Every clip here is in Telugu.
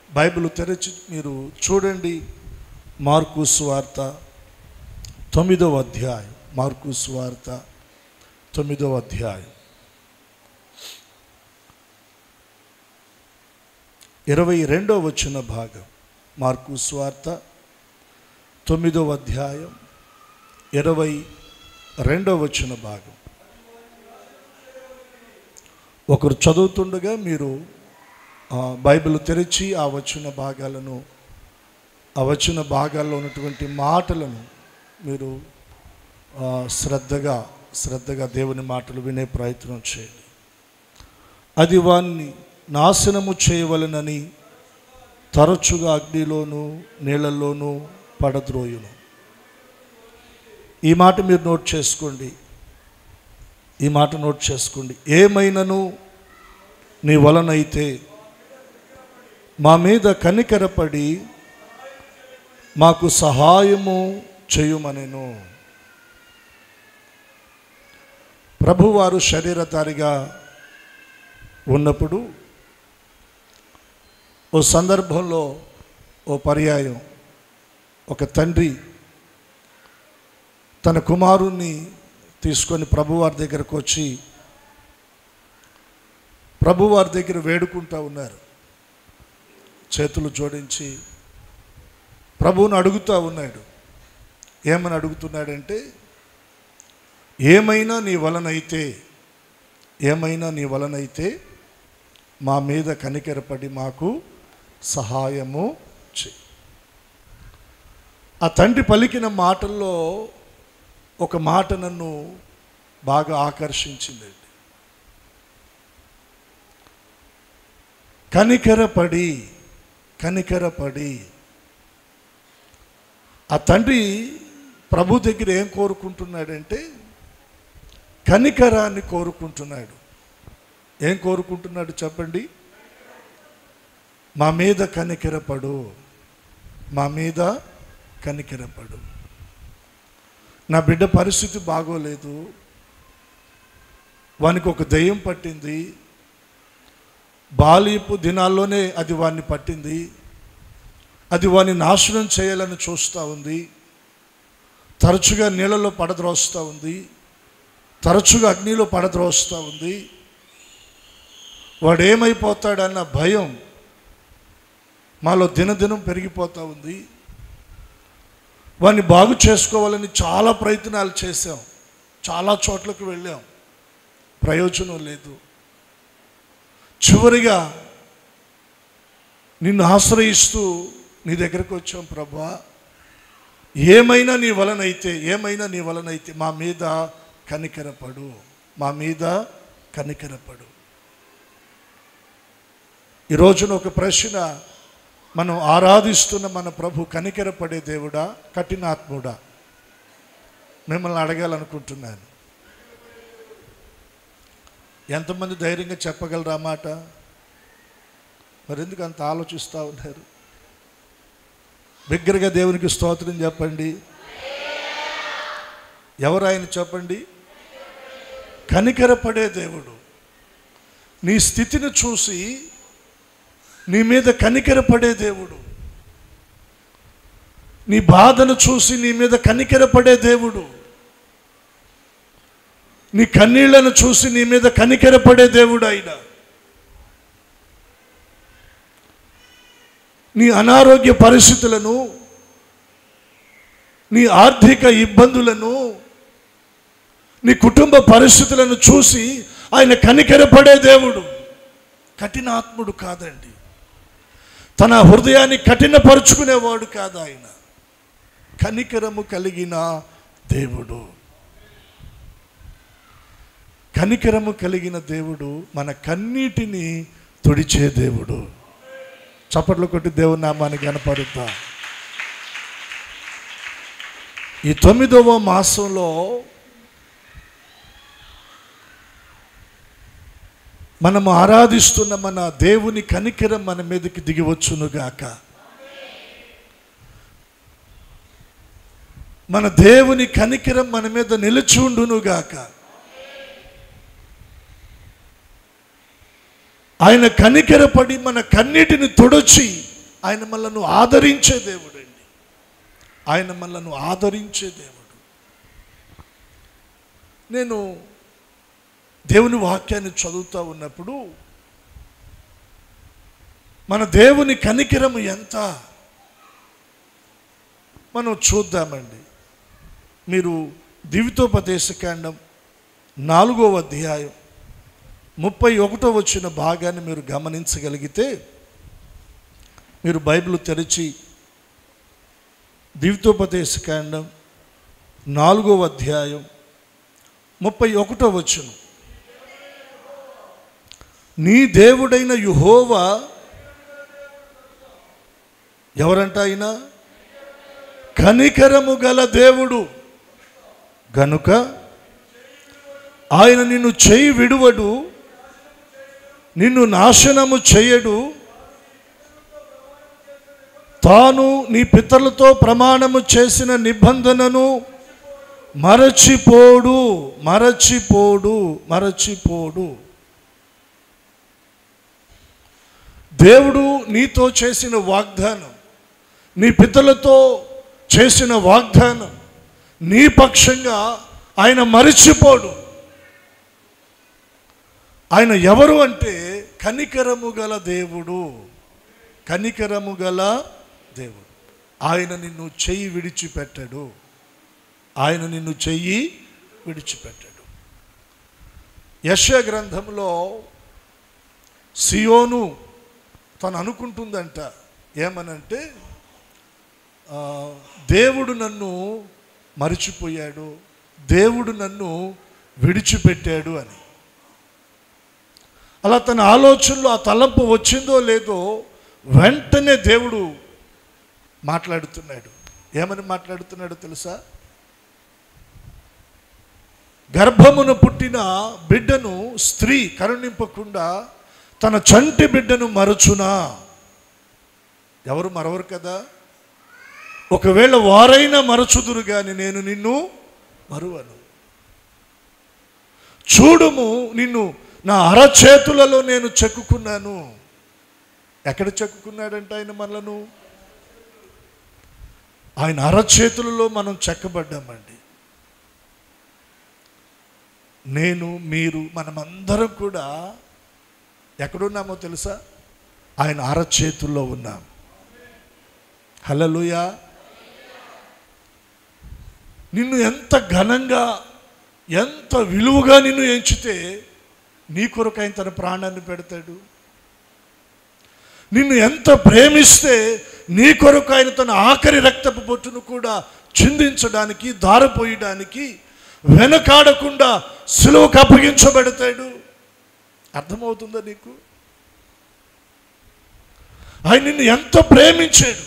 బైబిల్ తెరచి మీరు చూడండి. మార్కు సువార్త 9వ అధ్యాయం. మార్కు సువార్త 9వ అధ్యాయం 22వ వచన భాగం. మార్కు సువార్త 9వ అధ్యాయం 22వ వచన భాగం. ఒకరు చదువుతుండగా మీరు బైబిల్ తెరిచి ఆ వచన భాగాల్లో ఉన్నటువంటి మాటలను మీరు శ్రద్ధగా దేవుని మాటలు వినే ప్రయత్నం చేయండి. అది వాణ్ణి నాశనము చేయవలెనని తరచుగా అగ్నిలోను నీళ్ళల్లోనూ పడద్రోయును. ఈ మాట మీరు నోట్ చేసుకోండి. ఏమైనను నీ వలనైతే మా మీద కనికరపడి మాకు సహాయము చేయుమనెను. ప్రభువారు శరీరధారిగా ఉన్నప్పుడు ఓ సందర్భంలో ఓ పర్యాయం ఒక తండ్రి తన కుమారుణ్ణి తీసుకొని ప్రభువారి దగ్గరకు వచ్చి ప్రభువారి దగ్గర వేడుకుంటూ ఉన్నారు. చేతులు జోడించి ప్రభువును అడుగుతూ ఉన్నాడు. ఏమని అడుగుతున్నాడంటే, ఏమైనా నీ వలనైతే మా మీద కనికరపడి మాకు సహాయము చేయి. ఆ తండ్రి పలికిన మాటల్లో ఒక మాట నన్ను బాగా ఆకర్షించిందండి. కనికరపడి. ఆ తండ్రి ప్రభు దగ్గర ఏం కోరుకుంటున్నాడంటే కనికరాన్ని కోరుకుంటున్నాడు. ఏం కోరుకుంటున్నాడు చెప్పండి? మా మీద కనికరపడు. నా బిడ్డ పరిస్థితి బాగోలేదు, వానికి ఒక దెయ్యం పట్టింది, బాల్యపు దినాల్లోనే అది వాడిని పట్టింది, అది వాడిని నాశనం చేయాలని చూస్తూ ఉంది, తరచుగా నీళ్ళలో పడద్రోస్తూ ఉంది, తరచుగా అగ్నిలో పడద్రోస్తూ ఉంది. వాడు ఏమైపోతాడన్న భయం మాలో దినదినం పెరిగిపోతూ ఉంది. వాడిని బాగు చేసుకోవాలని చాలా ప్రయత్నాలు చేశాం, చాలా చోట్లకు వెళ్ళాం, ప్రయోజనం లేదు. చివరిగా నిన్ను ఆశ్రయిస్తూ నీ దగ్గరకు వచ్చాం ప్రభువా, ఏమైనా నీ వలనైతే మా మీద కనికరపడు. ఈ రోజున ఒక ప్రశ్న, మనం ఆరాధిస్తున్న మన ప్రభు కనికరపడే దేవుడా, కఠినాత్ముడా? మిమ్మల్ని అడగాలనుకుంటున్నాను. ఎంతమంది ధైర్యంగా చెప్పగలరా మాట? మరి ఎందుకు అంత ఆలోచిస్తూ ఉన్నారు? బిగ్గరగా దేవునికి స్తోత్రం చెప్పండి. ఎవరు ఆయన చెప్పండి? కనికరపడే దేవుడు. నీ స్థితిని చూసి నీ మీద కనికరపడే దేవుడు, నీ బాధను చూసి నీ మీద కనికరపడే దేవుడు, నీ కన్నీళ్లను చూసి నీ మీద కనికరపడే దేవుడు ఆయన. నీ అనారోగ్య పరిస్థితులను, నీ ఆర్థిక ఇబ్బందులను, నీ కుటుంబ పరిస్థితులను చూసి ఆయన కనికరపడే దేవుడు. కఠినాత్ముడు కాదండి, తన హృదయాన్ని కఠినపరుచుకునేవాడు కాదు ఆయన. కనికరము కలిగిన దేవుడు. మన కన్నీటిని తుడిచే దేవుడు. చప్పట్లు కొట్టి దేవుని నామాన్ని కనపరుద్దా. ఈ 9వ మాసంలో మనము ఆరాధిస్తున్న మన దేవుని కనికరం మన మీదకి దిగివచ్చునుగాక. మన దేవుని కనికరం మన మీద నిలిచి ఉండునుగాక. ఆయన కనికరపడి మన కన్నీటిని తుడచి ఆయన మనల్ని ఆదరించే దేవుడు అండి. ఆయన మనల్ని ఆదరించే దేవుడు. నేను దేవుని వాక్యాన్ని చదువుతూ ఉన్నప్పుడు మన దేవుని కనికరము ఎంత మనం చూద్దామండి. మీరు ద్వితోపదేశకాండం 4వ అధ్యాయం 31వ వచ్చిన భాగాన్ని మీరు గమనించగలిగితే, మీరు బైబిల్ తెరిచి ద్వితోపదేశకాండం 4వ అధ్యాయం 31వ వచనం, నీ దేవుడైన యెహోవా ఎవరంట? ఆయన కనికరము గల దేవుడు గనుక ఆయన నిన్ను చేయి విడువడు, నిన్ను నాశనము చేయడు, తాను నీ పితరులతో ప్రమాణము చేసిన నిబంధనను మరచిపోడు మరచిపోడు మరచిపోడు. దేవుడు నీతో చేసిన వాగ్దానం, నీ పితరులతో చేసిన వాగ్దానం నీ పక్షంగా ఆయన మరచిపోడు. ఆయన ఎవరు అంటే కనికరము గల దేవుడు. కనికరము గల దేవుడు. ఆయన నిన్ను చెయ్యి విడిచిపెట్టడు. ఆయన నిన్ను చెయ్యి విడిచిపెట్టడు. యెషయా గ్రంథంలో సియోను తను అనుకుంటుందంట, ఏమనంటే దేవుడు నన్ను మరిచిపోయాడు, దేవుడు నన్ను విడిచిపెట్టాడు అని. అలా తన ఆలోచనలో ఆ తలంపు వచ్చిందో లేదో వెంటనే దేవుడు మాట్లాడుతున్నాడు. ఏమని మాట్లాడుతున్నాడో తెలుసా? గర్భమున పుట్టిన బిడ్డను స్త్రీ కరుణింపకుండా తన చంటి బిడ్డను మరచునా? ఎవరు మరవరు కదా. ఒకవేళ వారైనా మరచుదురు గాని నేను నిన్ను మరువను. చూడుము, నిన్ను నా అరచేతులలో నేను చెక్కుకున్నాను. ఎక్కడ చెక్కుకున్నాడంటే ఆయన మనలను, ఆయన అరచేతులలో మనం చెక్కబడ్డామండి. నేను, మీరు, మనమందరం కూడా ఎక్కడున్నామో తెలుసా? ఆయన అరచేతుల్లో ఉన్నాం. హల్లెలూయా. నిన్ను ఎంత ఘనంగా, ఎంత విలువగా నిన్ను ఎంచితే నీ కొరకు ఆయన తన ప్రాణాన్ని పెడతాడు. నిన్ను ఎంత ప్రేమిస్తే నీ కొరకు ఆయన తన ఆఖరి రక్తపు బొట్టును కూడా చిందించడానికి, దారపోయడానికి వెనకాడకుండా సిలువకు అప్పగించబడతాడు. అర్థమవుతుందా నీకు? ఆయన నిన్ను ఎంత ప్రేమించాడు,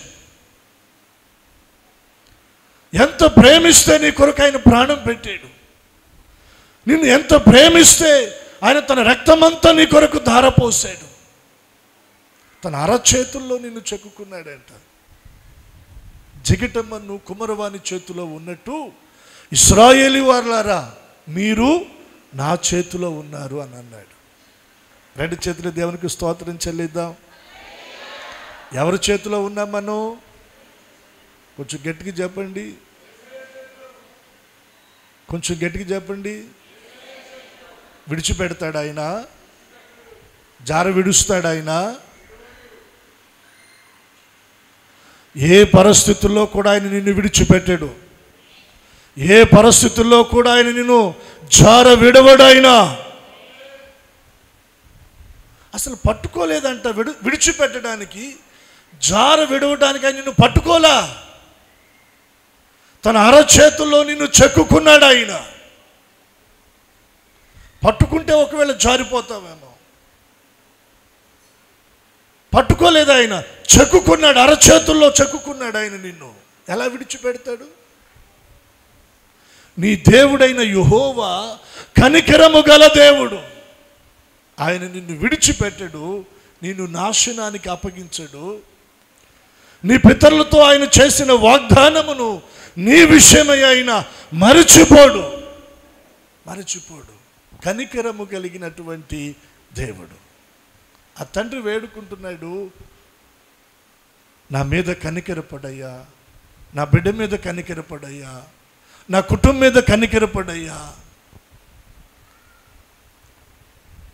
ఎంత ప్రేమిస్తే నీ కొరకు ఆయన ప్రాణం పెట్టాడు. నిన్ను ఎంత ప్రేమిస్తే ఆయన తన రక్తమంతా నీ కొరకు ధారపోసాడు. తన అరచేతుల్లో నిన్ను చెక్కుకున్నాడంట. జిగిటమ్మను కుమరవాని చేతిలో ఉన్నట్టు ఇశ్రాయేలు వారలారా మీరు నా చేతిలో ఉన్నారు అని అన్నాడు. రెండు చేతులు దేవునికి స్తోత్రం చెల్లిద్దాం. ఎవరి చేతిలో ఉన్నాం మనం? కొంచెం గట్టిగా చెప్పండి, కొంచెం గట్టిగా చెప్పండి. విడిచిపెడతాడు ఆయన? జార విడుస్తాడు ఆయన? ఏ పరిస్థితుల్లో కూడా ఆయన నిన్ను విడిచిపెట్టాడు. ఏ పరిస్థితుల్లో కూడా ఆయన నిన్ను జార విడవడు. ఆయన అసలు పట్టుకోలేదంట విడిచిపెట్టడానికి, జార విడవడానికి ఆయన నిన్ను పట్టుకోలా. తన అరచేతుల్లో నిన్ను చెక్కుకున్నాడు ఆయన. పట్టుకుంటే ఒకవేళ జారిపోతావేమో. పట్టుకోలేదు ఆయన, చెక్కుకున్నాడు, అరచేతుల్లో చెక్కుకున్నాడు ఆయన నిన్ను. ఎలా విడిచిపెడతాడు? నీ దేవుడైన యెహోవా కనికరము గల దేవుడు. ఆయన నిన్ను విడిచిపెట్టడు, నిన్ను నాశనానికి అప్పగించడు. నీ పితరులతో ఆయన చేసిన వాగ్దానమును నీ విషయమై ఆయన మరచిపోడు. కనికరము కలిగినటువంటి దేవుడు. ఆ తండ్రి వేడుకుంటున్నాడు, నా మీద కనికరపడయ్యా, నా బిడ్డ మీద కనికరపడయ్యా, నా కుటుంబం మీద కనికరపడయ్యా.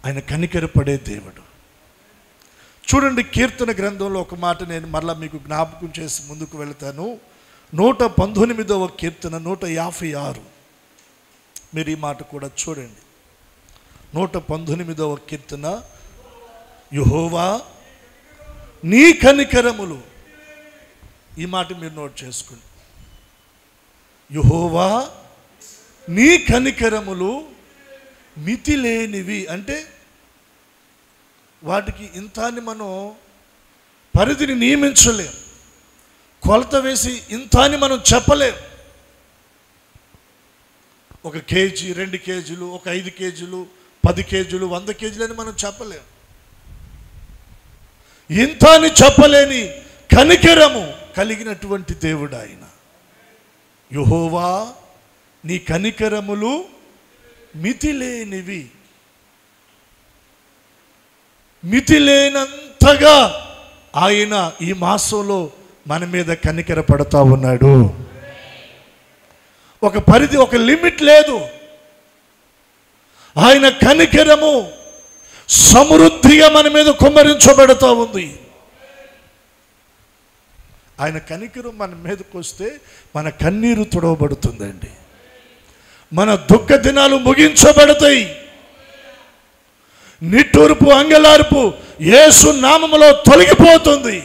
ఆయన కనికరపడే దేవుడు. చూడండి, కీర్తన గ్రంథంలో ఒక మాట నేను మరలా మీకు జ్ఞాపకం చేసి ముందుకు వెళతాను. 119వ కీర్తన 156. మీరు ఈ మాట కూడా చూడండి. 119వ కీర్తన, యెహోవా నీ కనికరములు, ఈ మాట మీరు నోట్ చేసుకోండి. యెహోవా నీ కనికరములు మితిలేనివి. అంటే వాటికి ఇంత అని మనం పరిధిని నియమించలేం, కొలత వేసి ఇంత అని మనం చెప్పలేం. 1 కేజీ, 2 కేజీలు, 5 కేజీలు, 10 కేజీలు, 100 కేజీలు అని మనం చెప్పలేం. ఇంత అని చెప్పలేని కనికరము కలిగినటువంటి దేవుడు ఆయన. యెహోవా నీ కనికరములు మితిలేనివి. మితిలేనంతగా ఆయన ఈ మాసంలో మన మీద కనికర పడతా ఉన్నాడు. ఒక పరిధి, ఒక లిమిట్ లేదు. ఆయన కనికరము సమృద్ధిగా మన మీద కుమ్మరించబడుతూ ఉంది. ఆయన కనికరం మన మీదకి వస్తే మన కన్నీరు తుడవబడుతుందండి. మన దుఃఖ దినాలు ముగించబడతాయి. నిట్టూర్పు, అంగలార్పు యేసు నామములో తొలగిపోతుంది.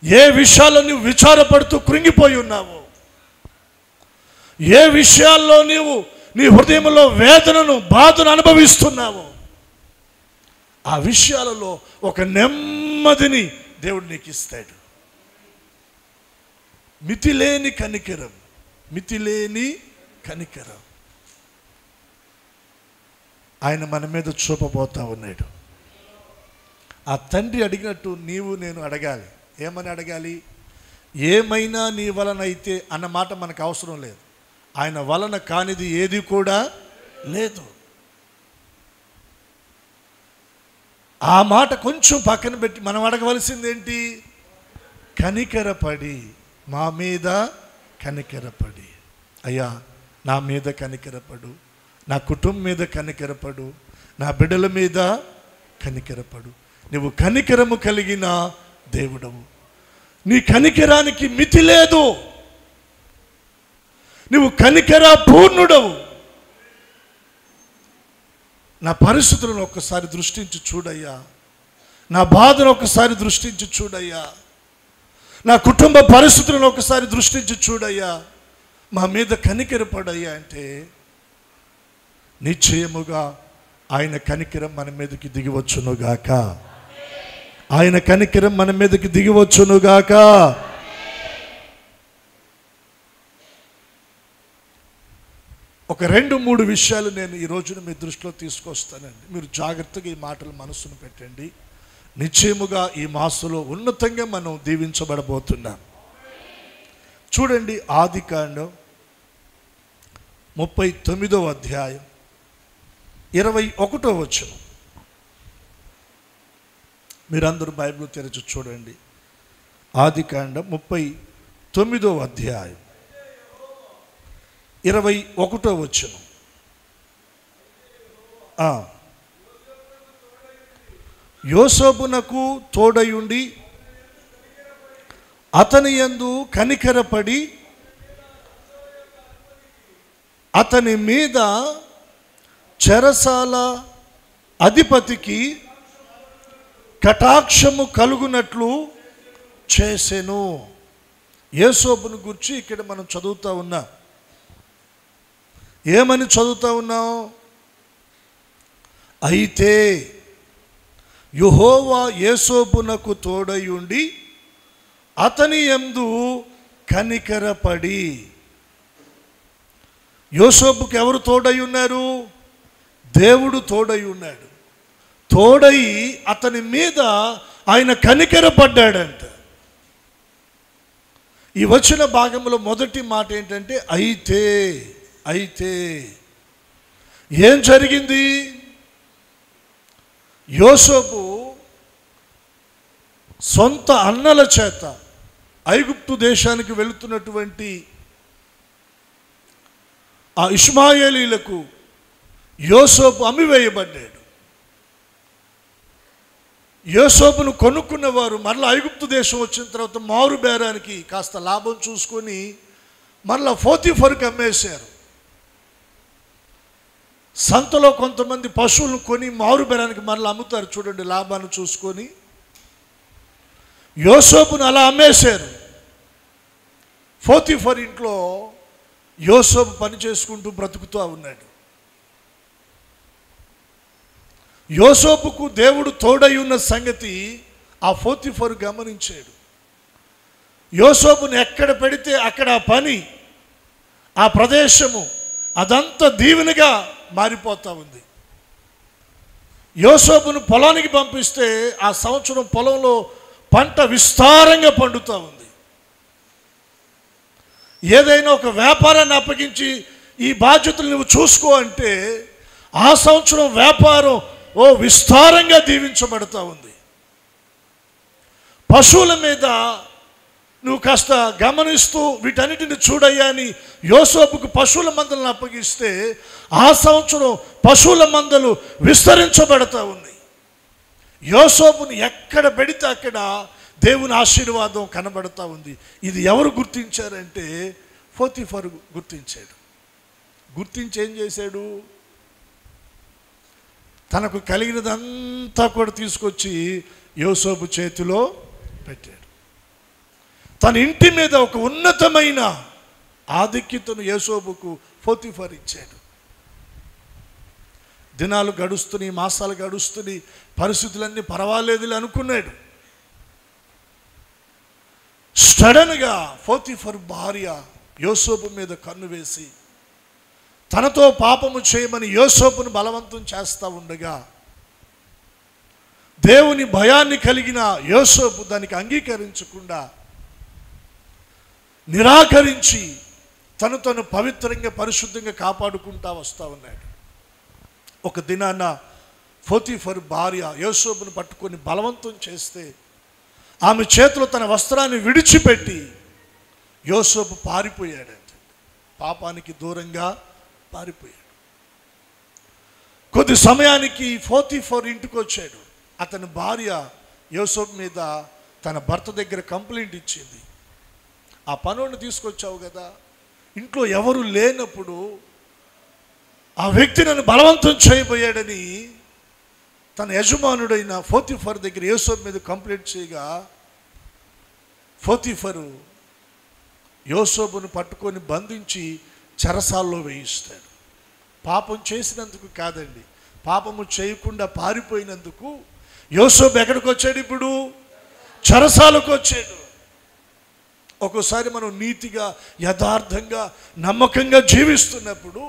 ఏ విషయాల్లో నువ్వు విచారపడుతూ కృంగిపోయి ఉన్నావో, ఏ విషయాల్లో నీవు నీ హృదయంలో వేదనను, బాధను అనుభవిస్తున్నావో, ఆ విషయాలలో ఒక నెమ్మదిని దేవుడు నీకు ఇస్తాడు. మితిలేని కనికరం, మితిలేని కనికరం ఆయన మన మీద చూపబోతా ఉన్నాడు. ఆ తండ్రి అడిగినట్టు నీవు నేను అడగాలి. ఏమని అడగాలి? ఏమైనా నీ వలన అయితే అన్న మాట మనకు అవసరం లేదు. ఆయన వలన కానిది ఏది కూడా లేదు. ఆ మాట కొంచెం పక్కన పెట్టి మనం అడగవలసింది ఏంటి? కనికరపడి, మా మీద కనికరపడి, అయ్యా నా మీద కనికరపడు, నా కుటుంబం మీద కనికరపడు, నా బిడ్డల మీద కనికరపడు. నువ్వు కనికరము కలిగిన దేవుడవు. నీ కనికరానికి మితి లేదు. నువ్వు కనికర పూర్ణుడవు. నా పరిస్థితులను ఒక్కసారి దృష్టించి చూడయ్యా, నా బాధను ఒక్కసారి దృష్టించి చూడయ్యా, నా కుటుంబ పరిస్థితులను ఒకసారి దృష్టించి చూడయ్యా, మా మీద కనికరపడయ్యా అంటే నిశ్చయముగా ఆయన కనికరం మన మీదకి దిగివచ్చునుగాక. ఆయన కనికరం మన మీదకి దిగివచ్చునుగాక. ఒక 2-3 విషయాలు నేను ఈ రోజున మీ దృష్టిలో తీసుకొస్తానండి. మీరు జాగ్రత్తగా ఈ మాటలు మనసును పెట్టండి. నిశ్చయముగా ఈ మాసంలో ఉన్నతంగా మనం దీవించబడబోతున్నాం. చూడండి, ఆదికాండం 39వ అధ్యాయం 21వ వచనం. మీరందరూ బైబిల్ తెరచి చూడండి. ఆదికాండం 39వ అధ్యాయం 21వ వచనం. యోసేపునకు తోడయుండి అతని యందు కనికరపడి అతని మీద చెరసాల అధిపతికి కటాక్షము కలుగునట్లు చేసెను. యోసేపును గురించి ఇక్కడ మనం చదువుతా ఉన్నాం. ఏమని చదువుతా ఉన్నాం? అయితే యెహోవా యోసేపునకు తోడయుండి అతని యందు కనికరపడి. యోసేపుకు ఎవరు తోడై ఉన్నారు? దేవుడు తోడై ఉన్నాడు. తోడై అతని మీద ఆయన కనికరపడ్డాడంట. ఈ వచ్చిన భాగంలో మొదటి మాట ఏంటంటే అయితే. అయితే ఏం జరిగింది? యోసేపు సొంత అన్నల చేత ఐగుప్తు దేశానికి వెళుతున్నటువంటి ఆ ఇష్మాయేలీలకు యోసేపు అమ్మివేయబడ్డాడు. యోసేపును కొనుక్కున్నవారు మరలా ఐగుప్తు దేశం వచ్చిన తర్వాత మారు బేరానికి కాస్త లాభం చూసుకొని మరలా పోతీఫరుకు అమ్మేశారు. సంతలో కొంతమంది పశువులను కొని మారు బేరానికి మరలా అమ్ముతారు చూడండి, లాభాన్ని చూసుకొని. యోసేపును అలా అమ్మేశారు. పోతీఫర్ ఇంట్లో యోసేపు పని చేసుకుంటూ బ్రతుకుతూ ఉన్నాడు. యోసేపుకు దేవుడు తోడై ఉన్న సంగతి ఆ పోతీఫరు గమనించాడు. యోసేపును ఎక్కడ పెడితే అక్కడ ఆ పని, ఆ ప్రదేశము అదంతా దీవెనగా మారిపోతూ ఉంది. యోసేపును పొలానికి పంపిస్తే ఆ సంవత్సరం పొలంలో పంట విస్తారంగా పండుతూ ఉంది. ఏదైనా ఒక వ్యాపారాన్ని అప్పగించి ఈ బాధ్యతలు నువ్వు చూసుకో అంటే ఆ సంవత్సరం వ్యాపారం విస్తారంగా దీవించబడుతూ ఉంది. పశువుల మీద నువ్వు కాస్త గమనిస్తూ వీటన్నిటిని చూడయ్యా అని యోసేపుకు పశువుల మందలను అప్పగిస్తే ఆ సంవత్సరం పశువుల మందలు విస్తరించబడతా ఉన్నాయి. యోసేపుని ఎక్కడ పెడితే అక్కడ దేవుని ఆశీర్వాదం కనబడతా ఉంది. ఇది ఎవరు గుర్తించారంటే పోతీఫరు గుర్తించాడు. గుర్తించి ఏం చేశాడు? తనకు కలిగినదంతా కూడా తీసుకొచ్చి యోసేపు చేతిలో పెట్టాడు. తన ఇంటి మీద ఒక ఉన్నతమైన ఆధిక్యతను యోసేపుకు పోతీఫర్ ఇచ్చాడు. దినాలు గడుస్తున్నాయి, మాసాలు గడుస్తున్నాయి, పరిస్థితులన్నీ పర్వాలేదులే అనుకున్నాడు. సడన్గా పోతీఫర్ భార్య యోసేపు మీద కన్ను వేసి తనతో పాపము చేయమని యోసేపును బలవంతం చేస్తూ ఉండగా దేవుని భయాన్ని కలిగిన యోసేపు దానికి అంగీకరించకుండా నిరాకరించి తను పవిత్రంగా పరిశుద్ధంగా కాపాడుకుంటా వస్తూ ఉన్నాడు. ఒక దినాన పోతీఫర్ భార్య యోసేపును పట్టుకొని బలవంతం చేస్తే ఆమె చేతిలో తన వస్త్రాన్ని విడిచిపెట్టి యోసేపు పారిపోయాడంట. పాపానికి దూరంగా పారిపోయాడు. కొద్ది సమయానికి పోతీఫర్ ఇంటికి వచ్చాడు. అతని భార్య యోసేపు మీద తన భర్త దగ్గర కంప్లైంట్ ఇచ్చింది. ఆ పనులను తీసుకొచ్చావు కదా, ఇంట్లో ఎవరు లేనప్పుడు ఆ వ్యక్తి నన్ను బలవంతం చేయబోయాడని తన యజమానుడైన పోతీఫర్ దగ్గర యోసేపు మీద కంప్లైంట్ చేయగా పోతీఫరు యోసేపును పట్టుకొని బంధించి చెరసాల్లో వేయిస్తాడు. పాపం చేసినందుకు కాదండి, పాపము చేయకుండా పారిపోయినందుకు యోసేపు ఎక్కడికి వచ్చాడు? ఇప్పుడు చెరసాలకు వచ్చాడు. ఒక్కోసారి మనం నీతిగా, యథార్థంగా, నమ్మకంగా జీవిస్తున్నప్పుడు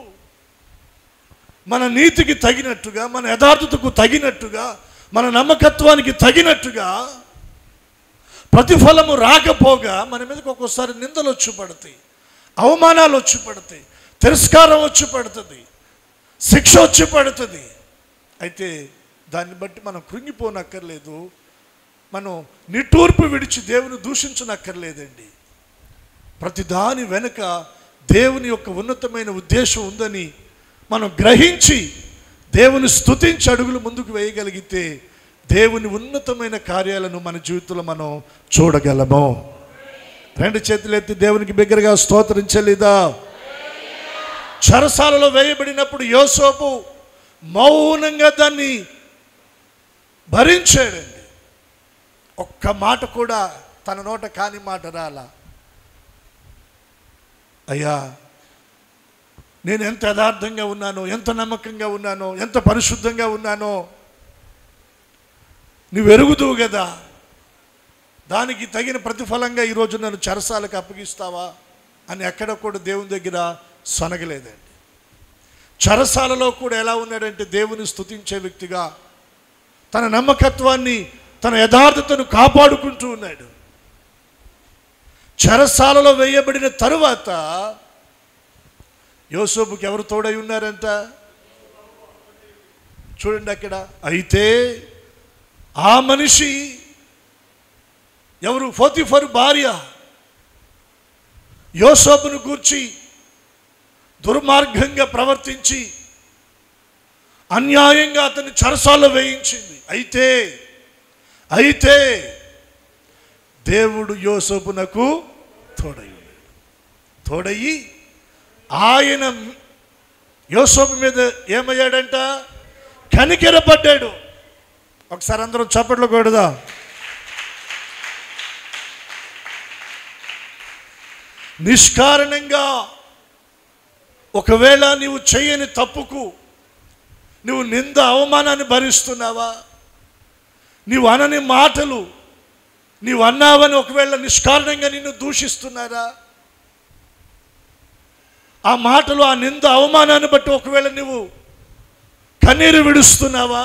మన నీతికి తగినట్టుగా, మన యథార్థతకు తగినట్టుగా, మన నమ్మకత్వానికి తగినట్టుగా ప్రతిఫలము రాకపోగా మన మీదకి ఒక్కోసారి నిందలు వచ్చి పడతాయి, అవమానాలు వచ్చి పడతాయి, తిరస్కారం వచ్చి పడుతుంది, శిక్ష వచ్చి పడుతుంది. అయితే దాన్ని బట్టి మనం కృంగిపోనక్కర్లేదు, మనం నిట్టూర్పు విడిచి దేవుని దూషించనక్కర్లేదండి. ప్రతి దాని వెనుక దేవుని యొక్క ఉన్నతమైన ఉద్దేశం ఉందని మనం గ్రహించి దేవుని స్తుతించి అడుగులు ముందుకు వేయగలిగితే దేవుని ఉన్నతమైన కార్యాలను మన జీవితంలో మనం చూడగలము. రెండు చేతులు ఎత్తి దేవునికి బిగ్గరగా స్తోత్రం చెల్లిదా. చెరసాలలో వేయబడినప్పుడు యోసేపు మౌనంగా దాన్ని భరించాడండి. ఒక్క మాట కూడా తన నోట కాని మాట రాలా. అయ్యా, నేను ఎంత యథార్థంగా ఉన్నానో, ఎంత నమ్మకంగా ఉన్నానో, ఎంత పరిశుద్ధంగా ఉన్నానో నువ్వు ఎరుగుదువు కదా, దానికి తగిన ప్రతిఫలంగా ఈరోజు నన్ను చెరసాలకు అప్పగిస్తావా అని ఎక్కడ కూడా దేవుని దగ్గర సొనగలేదండి. చెరసాలలో కూడా ఎలా ఉన్నాడంటే దేవుని స్తుతించే వ్యక్తిగా తన నమ్మకత్వాన్ని, తన యథార్థతను కాపాడుకుంటూ ఉన్నాడు. చెరసాలలో వేయబడిన తరువాత యోసేపుకి ఎవరు తోడై ఉన్నారంట? చూడండి అక్కడ. అయితే ఆ మనిషి ఎవరు? పోతీఫరు భార్య యోసేపును గూర్చి దుర్మార్గంగా ప్రవర్తించి అన్యాయంగా అతన్ని చెరసాలలో వేయించింది. అయితే దేవుడు యోసేపునకు తోడయ్యి ఆయన యోసేపు మీద ఏమయ్యాడంట? కనికెరపడ్డాడు. ఒకసారి అందరం చప్పట్లు కొడదాం. నిష్కారణంగా ఒకవేళ నీవు చేయని తప్పుకు నువ్వు నింద అవమానాన్ని భరిస్తున్నావా? నీవు అనని మాటలు నీవు అన్నావని ఒకవేళ నిష్కారణంగా నిన్ను దూషిస్తున్నారా? ఆ మాటలు, ఆ నింద అవమానాన్ని బట్టి ఒకవేళ నువ్వు కన్నీరు విడుస్తున్నావా?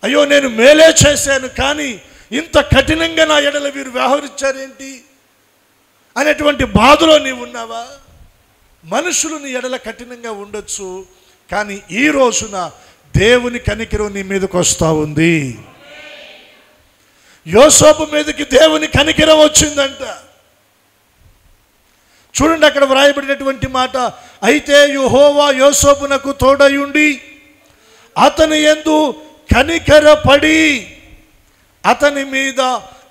అయ్యో నేను మేలే చేశాను, కానీ ఇంత కఠినంగా నా ఎడల వీరు వ్యవహరించారేంటి అనేటువంటి బాధలో నీవు ఉన్నావా? మనుషులు నీ ఎడల కఠినంగా ఉండొచ్చు, కానీ ఈ రోజున దేవుని కనికరం నీ మీదకి వస్తూ ఉంది. యోసేపు మీదకి దేవుని కనికరం వచ్చిందంట. చూడండి అక్కడ వ్రాయబడినటువంటి మాట, అయితే యెహోవా యోసేపునకు తోడయుండి అతని యందు కనికరపడి అతని మీద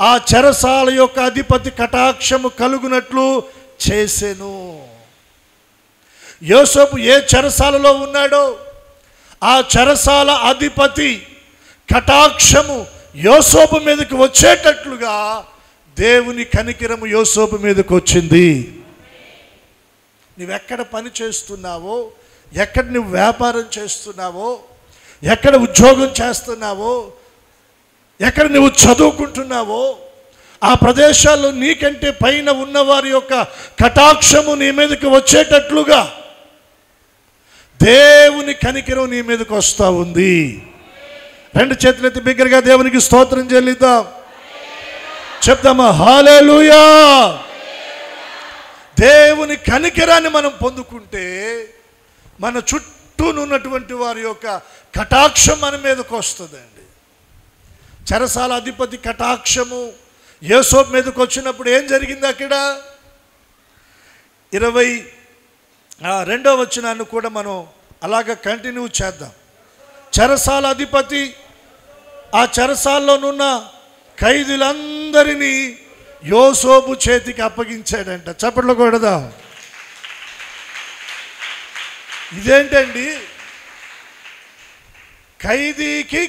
ఆ చెరసాల యొక్క అధిపతి కటాక్షము కలుగునట్లు చేసెను. యోసేపు ఏ చెరసాలలో ఉన్నాడో ఆ చెరసాల అధిపతి కటాక్షము యోసేపు మీదకి వచ్చేటట్లుగా దేవుని కనికరము యోసేపు మీదకి వచ్చింది. నువ్వెక్కడ పని చేస్తున్నావో, ఎక్కడ నువ్వు వ్యాపారం చేస్తున్నావో, ఎక్కడ ఉద్యోగం చేస్తున్నావో, ఎక్కడ నువ్వు చదువుకుంటున్నావో, ఆ ప్రదేశాల్లో నీకంటే పైన ఉన్నవారి యొక్క కటాక్షము నీ మీదకి వచ్చేటట్లుగా దేవుని కనికరం నీ మీదకి వస్తూ ఉంది. రెండు చేతులెత్తి బిగ్గరగా దేవునికి స్తోత్రం చెల్లిద్దాం. చెప్దామా? హల్లెలూయా. దేవుని కనికరాన్ని మనం పొందుకుంటే మన చుట్టూనున్నటువంటి వారి యొక్క కటాక్షం మన మీదకి వస్తుందండి. చెరసాల అధిపతి కటాక్షము యోసేపు మీదకి వచ్చినప్పుడు ఏం జరిగింది? అక్కడ 22వ వచనాన్ని కూడా మనం అలాగ కంటిన్యూ చేద్దాం. చెరసాల అధిపతి ఆ చెరసాల్లోనున్న ఖైదీలందరినీ యోసేపు చేతికి అప్పగించాడంట. చప్పట్లు కొడదాం. ఇదేంటండి?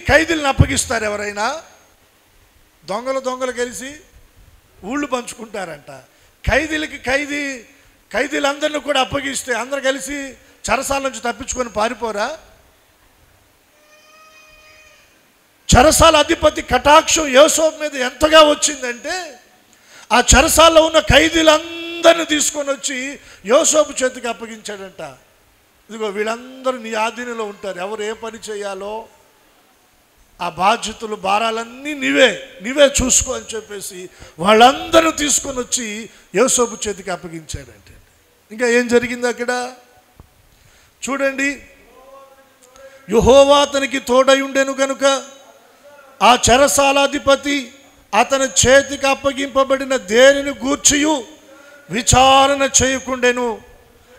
ఖైదీలను అప్పగిస్తారు ఎవరైనా? దొంగలు కలిసి ఊళ్ళు పంచుకుంటారంట. ఖైదీలందరినీ కూడా అప్పగిస్తే అందరు కలిసి చెరసాల నుంచి తప్పించుకొని పారిపోరా? చెరసాల అధిపతి కటాక్షం యోసేపు మీద ఎంతగా వచ్చిందంటే ఆ చెరసాల్లో ఉన్న ఖైదీలందరినీ తీసుకొని వచ్చి యోసేపు చేతికి అప్పగించాడంట. ఇదిగో వీళ్ళందరూ నీ ఆధీనంలో ఉంటారు, ఎవరు ఏ పని చేయాలో ఆ బాధ్యతలు భారాలన్నీ నీవే చూసుకో అని చెప్పేసి వాళ్ళందరూ తీసుకొని వచ్చి యోసేపు చేతికి అప్పగించాడంటే. ఇంకా ఏం జరిగింది అక్కడ చూడండి. యెహోవా అతనికి తోడై ఉండెను గనుక ఆ చెరసాలాధిపతి అతని చేతికి అప్పగింపబడిన దేనిని గూర్చియు విచారణ చేయకుండెను.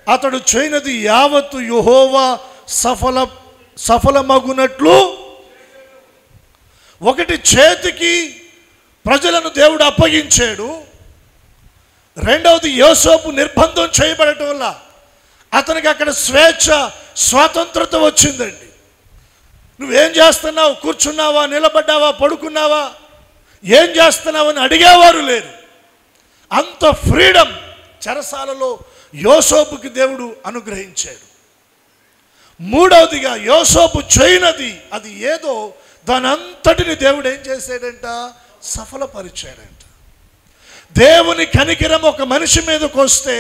అతడు చేయనది యావత్తు యెహోవా సఫలమగునట్లు. ఒకటి, చేతికి ప్రజలను దేవుడు అప్పగించాడు. రెండవది, యోసేపు నిర్బంధం చేయబడటం వల్ల అతనికి అక్కడ స్వాతంత్రత వచ్చిందండి. నువ్వేం చేస్తున్నావు? కూర్చున్నావా, నిలబడ్డావా, పడుకున్నావా, ఏం చేస్తున్నావని అడిగేవారు లేరు. అంత ఫ్రీడమ్ చెరసాలలో యోసేపుకి దేవుడు అనుగ్రహించాడు. మూడవదిగా యోసేపు చేయనది అది ఏదో దాని అంతటిని దేవుడు ఏం చేశాడంట? సఫలపరిచాడంట. దేవుని కనికరం ఒక మనిషి మీదకి వస్తే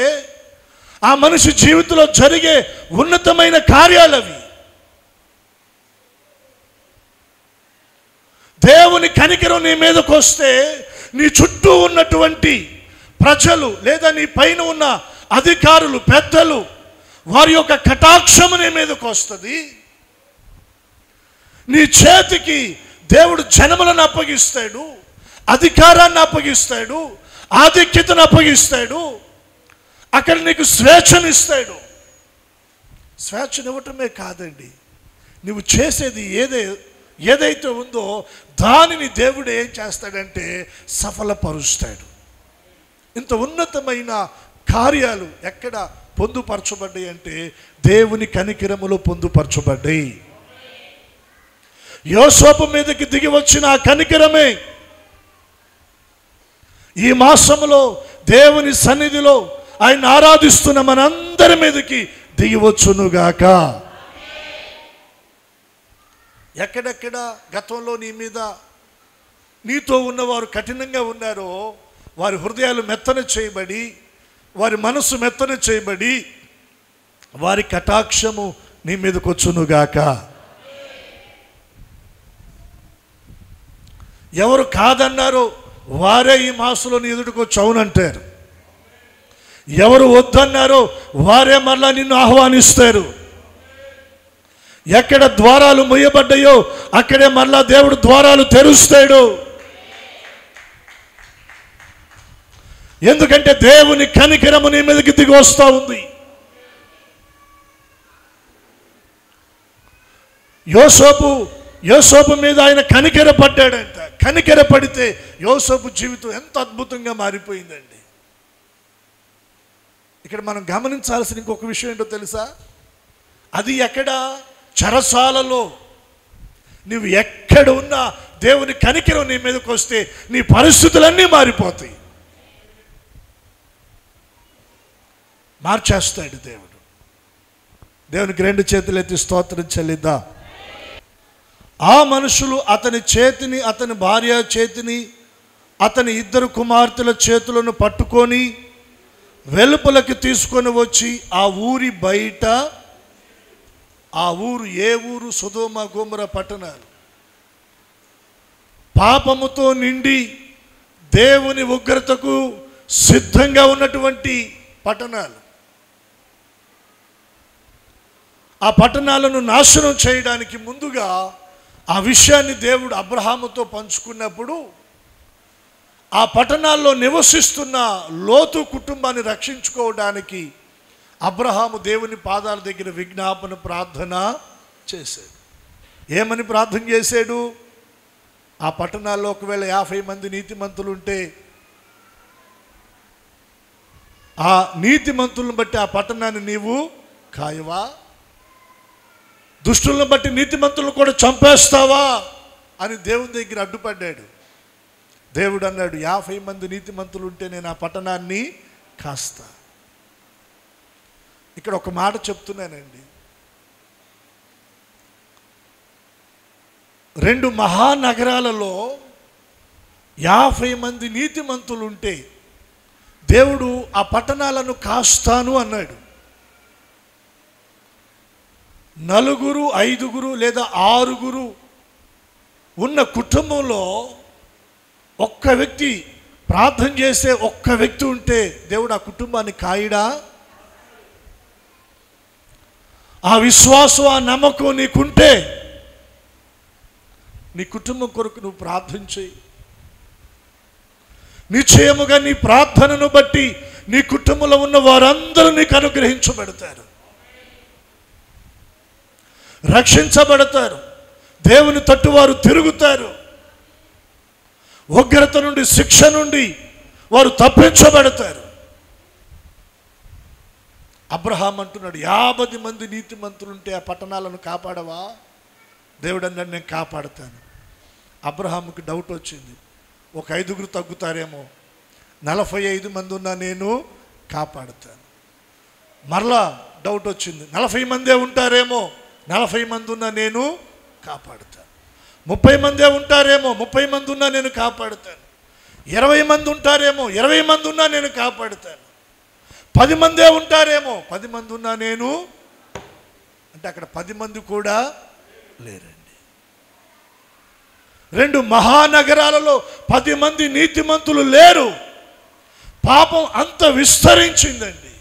ఆ మనిషి జీవితంలో జరిగే ఉన్నతమైన కార్యాలవి. దేవుని కనికరం నీ మీదకి వస్తే నీ చుట్టూ ఉన్నటువంటి ప్రజలు లేదా నీ పైన ఉన్న అధికారులు, పెద్దలు, వారి యొక్క కటాక్షము నీ మీదకి వస్తుంది. నీ చేతికి దేవుడు జనములను అప్పగిస్తాడు. అధికారాన్ని అప్పగిస్తాడు, ఆధిక్యతను అప్పగిస్తాడు, అక్కడ నీకు స్వేచ్ఛనిస్తాడు. స్వేచ్ఛనివ్వటమే కాదండి, నువ్వు చేసేది ఏదైతే ఉందో దానిని దేవుడు ఏం చేస్తాడంటే సఫలపరుస్తాడు. ఇంత ఉన్నతమైన కార్యాలు ఎక్కడ పొందుపరచబడ్డాయి అంటే దేవుని కనికరములో పొందుపరచబడ్డాయి. యోసేపు మీదకి దిగి వచ్చిన ఆ కనికరమే ఈ మాసములో దేవుని సన్నిధిలో ఆయన ఆరాధిస్తున్న మనందరి మీదకి దిగివచ్చునుగాక. ఎక్కడెక్కడ గతంలో నీ మీద నీతో ఉన్నవారు కఠినంగా ఉన్నారో వారి హృదయాలు మెత్తన చేయబడి, వారి మనసు మెత్తన చేయబడి, వారి కటాక్షము నీ మీదకి వచ్చునుగాక. ఎవరు కాదన్నారో వారే ఈ మాసంలో నీ ఎదుటికి వచ్చి అవునంటారు. ఎవరు వద్దన్నారో వారే మరలా నిన్ను ఆహ్వానిస్తారు. ఎక్కడ ద్వారాలు మూయబడ్డాయో అక్కడే మరలా దేవుడు ద్వారాలు తెరుస్తాడు. ఎందుకంటే దేవుని కనికరము నీ మీదకి దిగి వస్తూ ఉంది. యోసేపు మీద ఆయన కనికరపడ్డాడంట. కనికరపడితే యోసేపు జీవితం ఎంత అద్భుతంగా మారిపోయిందండి. ఇక్కడ మనం గమనించాల్సిన ఇంకొక విషయం ఏంటో తెలుసా? అది ఎక్కడ? చెరసాలలో. నువ్వు ఎక్కడ ఉన్నా దేవుని కనికరం నీ మీదకి వస్తే నీ పరిస్థితులన్నీ మారిపోతాయి. మార్చేస్తాడు దేవుడు. దేవునికి రెండు చేతులు ఎత్తి స్తోత్రం చెల్లిద్దాం. ఆ మనుషులు అతని చేతిని, అతని భార్య చేతిని, అతని ఇద్దరు కుమార్తెల చేతులను పట్టుకొని వెలుపలకి తీసుకొని వచ్చి ఆ ఊరి బయట, ఆ ఊరు ఏ ఊరు? సొదొమ గొమొర్రా పట్టణాలు. పాపముతో నిండి దేవుని ఉగ్రతకు సిద్ధంగా ఉన్నటువంటి పట్టణాలు. ఆ పట్టణాలను నాశనం చేయడానికి ముందుగా ఆ విషయాన్ని దేవుడు అబ్రహాముతో పంచుకున్నప్పుడు ఆ పట్టణాల్లో నివసిస్తున్న లోతు కుటుంబాన్ని రక్షించుకోవడానికి అబ్రహాము దేవుని పాదాల దగ్గర విజ్ఞాపన ప్రార్థన చేశాడు. ఏమని ప్రార్థన చేశాడు? ఆ పట్టణాల్లో ఒకవేళ 50 మంది నీతిమంతులు ఉంటే ఆ నీతిమంతులను బట్టి ఆ పట్టణాన్ని నీవు కాయవా? దుష్టులను బట్టి నీతిమంతులను కూడా చంపేస్తావా అని దేవుని దగ్గర అడ్డుపడ్డాడు. దేవుడు అన్నాడు, 50 మంది నీతిమంతులు ఉంటే నేను ఆ పట్టణాన్ని కాస్తా. ఇక్కడ ఒక మాట చెప్తున్నానండి. 2 మహానగరాలలో 50 మంది నీతిమంతులు ఉంటే దేవుడు ఆ పట్టణాలను కాస్తాను అన్నాడు. 4, 5 లేదా 6 ఉన్న కుటుంబంలో ఒక్క వ్యక్తి ప్రార్థన చేసే ఒక్క వ్యక్తి ఉంటే దేవుడు ఆ కుటుంబాన్ని కాయడా? ఆ విశ్వాసం, ఆ నమ్మకం నీకుంటే నీ కుటుంబం కొరకు నువ్వు ప్రార్థన చేయి. నిశ్చయముగా నీ ప్రార్థనను బట్టి నీ కుటుంబంలో ఉన్న వారందరూ నీకు అనుగ్రహించబడతారు, రక్షించబడతారు. దేవుని తట్టు వారు తిరుగుతారు. ఉగ్రత నుండి, శిక్ష నుండి వారు తప్పించబడతారు. అబ్రహాం అంటున్నాడు, 50 మంది నీతిమంతులుంటే ఆ పట్టణాలను కాపాడవా? దేవుడు అన్నాడు, నేను కాపాడుతాను. అబ్రహాముకి డౌట్ వచ్చింది, ఒక 5 తగ్గుతారేమో, 45 మంది ఉన్నా నేను కాపాడుతాను. మరలా డౌట్ వచ్చింది, 40 మందే ఉంటారేమో, 40 మంది ఉన్నా నేను కాపాడుతాను. 30 మందే ఉంటారేమో, 30 మంది ఉన్నా నేను కాపాడుతాను. 20 మంది ఉంటారేమో, 20 మంది ఉన్నా నేను కాపాడుతాను. 10 మందే ఉంటారేమో, 10 మంది ఉన్నా నేను. అంటే అక్కడ 10 మంది కూడా లేరండి. 2 మహానగరాలలో 10 మంది నీతిమంతులు లేరు. పాపం అంత విస్తరించిందండి.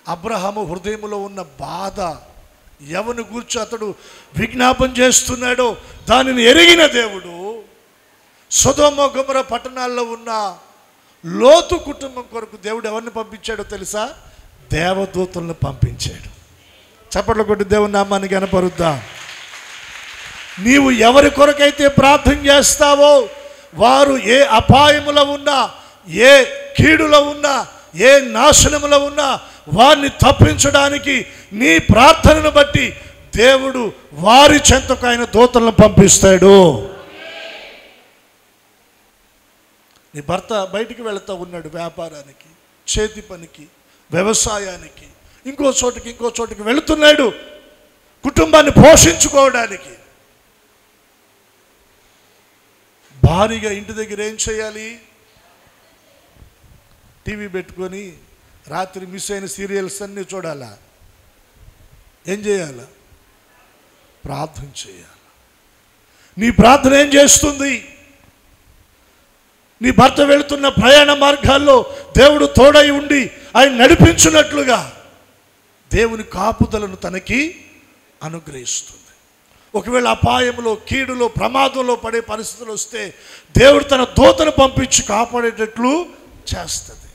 అబ్రహాము హృదయంలో ఉన్న బాధ, ఎవరిని గూర్చి అతడు విజ్ఞాపన చేస్తున్నాడో దానిని ఎరిగిన దేవుడు సొదొమ గొమొర్రా పట్టణాల్లో ఉన్న లోతు కుటుంబం కొరకు దేవుడు ఎవరిని పంపించాడో తెలుసా? దేవదూతలను పంపించాడు. చప్పట్లు కొట్టి దేవుని నామాన్ని కనపరుద్దాం. నీవు ఎవరి కొరకైతే ప్రార్థన చేస్తావో వారు ఏ అపాయములో ఉన్నా, ఏ కీడులో ఉన్నా, ఏ నాశనములో ఉన్నా వారిని తప్పించడానికి నీ ప్రార్థనను బట్టి దేవుడు వారి చెంతకు ఆయన దూతలను పంపిస్తాడు. నీ భర్త బయటికి వెళుతూ ఉన్నాడు, వ్యాపారానికి, చేతి పనికి, వ్యవసాయానికి, ఇంకో చోటికి వెళుతున్నాడు కుటుంబాన్ని పోషించుకోవడానికి. భారీగా ఇంటి దగ్గర ఏం చేయాలి? టీవీ పెట్టుకొని రాత్రి మిస్ అయిన సీరియల్స్ అన్నీ చూడాలా? ఏం చేయాలా? ప్రార్థన చేయాలి. నీ ప్రార్థన ఏం చేస్తుంది? నీ భర్త వెళుతున్న ప్రయాణ మార్గాల్లో దేవుడు తోడై ఉండి ఆయన నడిపించినట్లుగా దేవుని కాపుదలను తనకి అనుగ్రహిస్తుంది. ఒకవేళ అపాయంలో, కీడులో, ప్రమాదంలో పడే పరిస్థితులు వస్తే దేవుడు తన దూతను పంపించి కాపాడేటట్లు చేస్తుంది.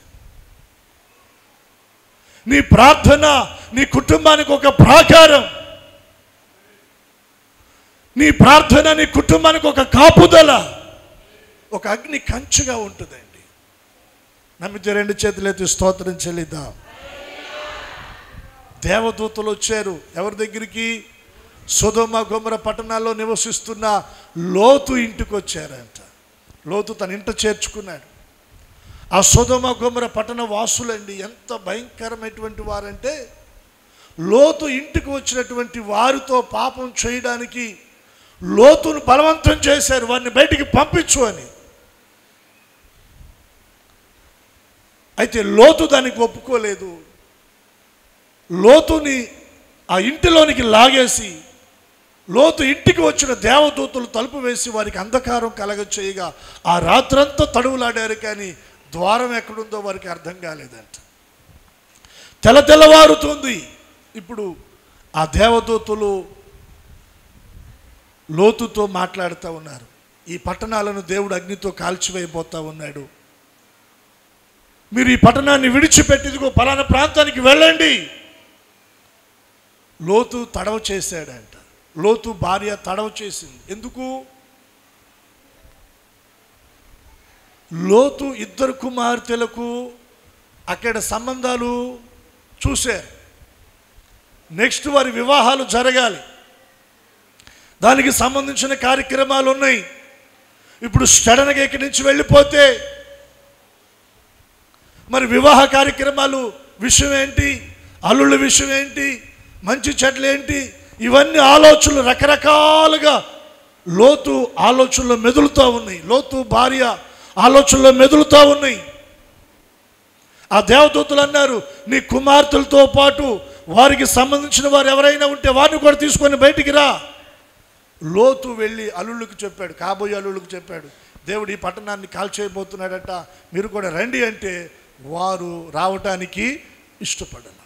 నీ ప్రార్థన నీ కుటుంబానికి ఒక ప్రాకారం, నీ ప్రార్థన నీ కుటుంబానికి ఒక కాపుదల, ఒక అగ్ని కంచుగా ఉంటుందండి. నమ్మితే రెండు చేతులెత్తి స్తోత్రం చెల్లిద్దాం. దేవదూతలు వచ్చారు ఎవరి దగ్గరికి? సొదొమ గొమొర్రా పట్టణాల్లో నివసిస్తున్న లోతు ఇంటికి వచ్చారంట. లోతు తన ఇంట చేర్చుకున్నాడు. ఆ సొదొమ గొమొర్రా పట్టణ వాసులండి ఎంత భయంకరమైనటువంటి వారంటే, లోతు ఇంటికి వచ్చినటువంటి వారితో పాపం చేయడానికి లోతును బలవంతం చేశారు, వారిని బయటికి పంపించు అని. అయితే లోతు దానికి ఒప్పుకోలేదు. లోతుని ఆ ఇంటిలోనికి లాగేసి లోతు ఇంటికి వచ్చిన దేవదూతలు తలుపు వేసి వారికి అంధకారం కలగచేయగా ఆ రాత్రంతా తడువులాడారు, కానీ ద్వారం ఎక్కడుందో వారికి అర్థం కాలేదంట. తెల్లవారుతుంది. ఇప్పుడు ఆ దేవదూతలు లోతుతో మాట్లాడుతూ ఉన్నారు. ఈ పట్టణాలను దేవుడు అగ్నితో కాల్చివేయబోతా ఉన్నాడు, మీరు ఈ పట్టణాన్ని విడిచిపెట్టి ఇదిగో పలానా ప్రాంతానికి వెళ్ళండి. లోతు తడవ చేశాడంట. లోతు భార్య తడవ చేసింది. ఎందుకు? లోతు ఇద్దరు కుమార్తెలకు అక్కడ సంబంధాలు చూశారు. నెక్స్ట్ వారి వివాహాలు జరగాలి, దానికి సంబంధించిన కార్యక్రమాలు ఉన్నాయి. ఇప్పుడు సడన్గా ఇక్కడి నుంచి వెళ్ళిపోతే మరి వివాహ కార్యక్రమాలు విషయం ఏంటి, అల్లుళ్ళ విషయం ఏంటి, మంచి చెడ్లు ఏంటి, ఇవన్నీ ఆలోచనలు రకరకాలుగా లోతు ఆలోచనలో మెదులుతూ ఉన్నాయి. లోతు భార్య ఆలోచనలో మెదులుతూ ఉన్నాయి. ఆ దేవదూతలు అన్నారు, నీ కుమార్తెలతో పాటు వారికి సంబంధించిన వారు ఎవరైనా ఉంటే వారిని కూడా తీసుకొని బయటికి రా. లోతు వెళ్ళి అల్లుళ్ళకి చెప్పాడు, కాబోయే అల్లుళ్ళకి చెప్పాడు, దేవుడు ఈ పట్టణాన్ని కాల్చేయబోతున్నాడట, మీరు కూడా రండి అంటే వారు రావటానికి ఇష్టపడాలి.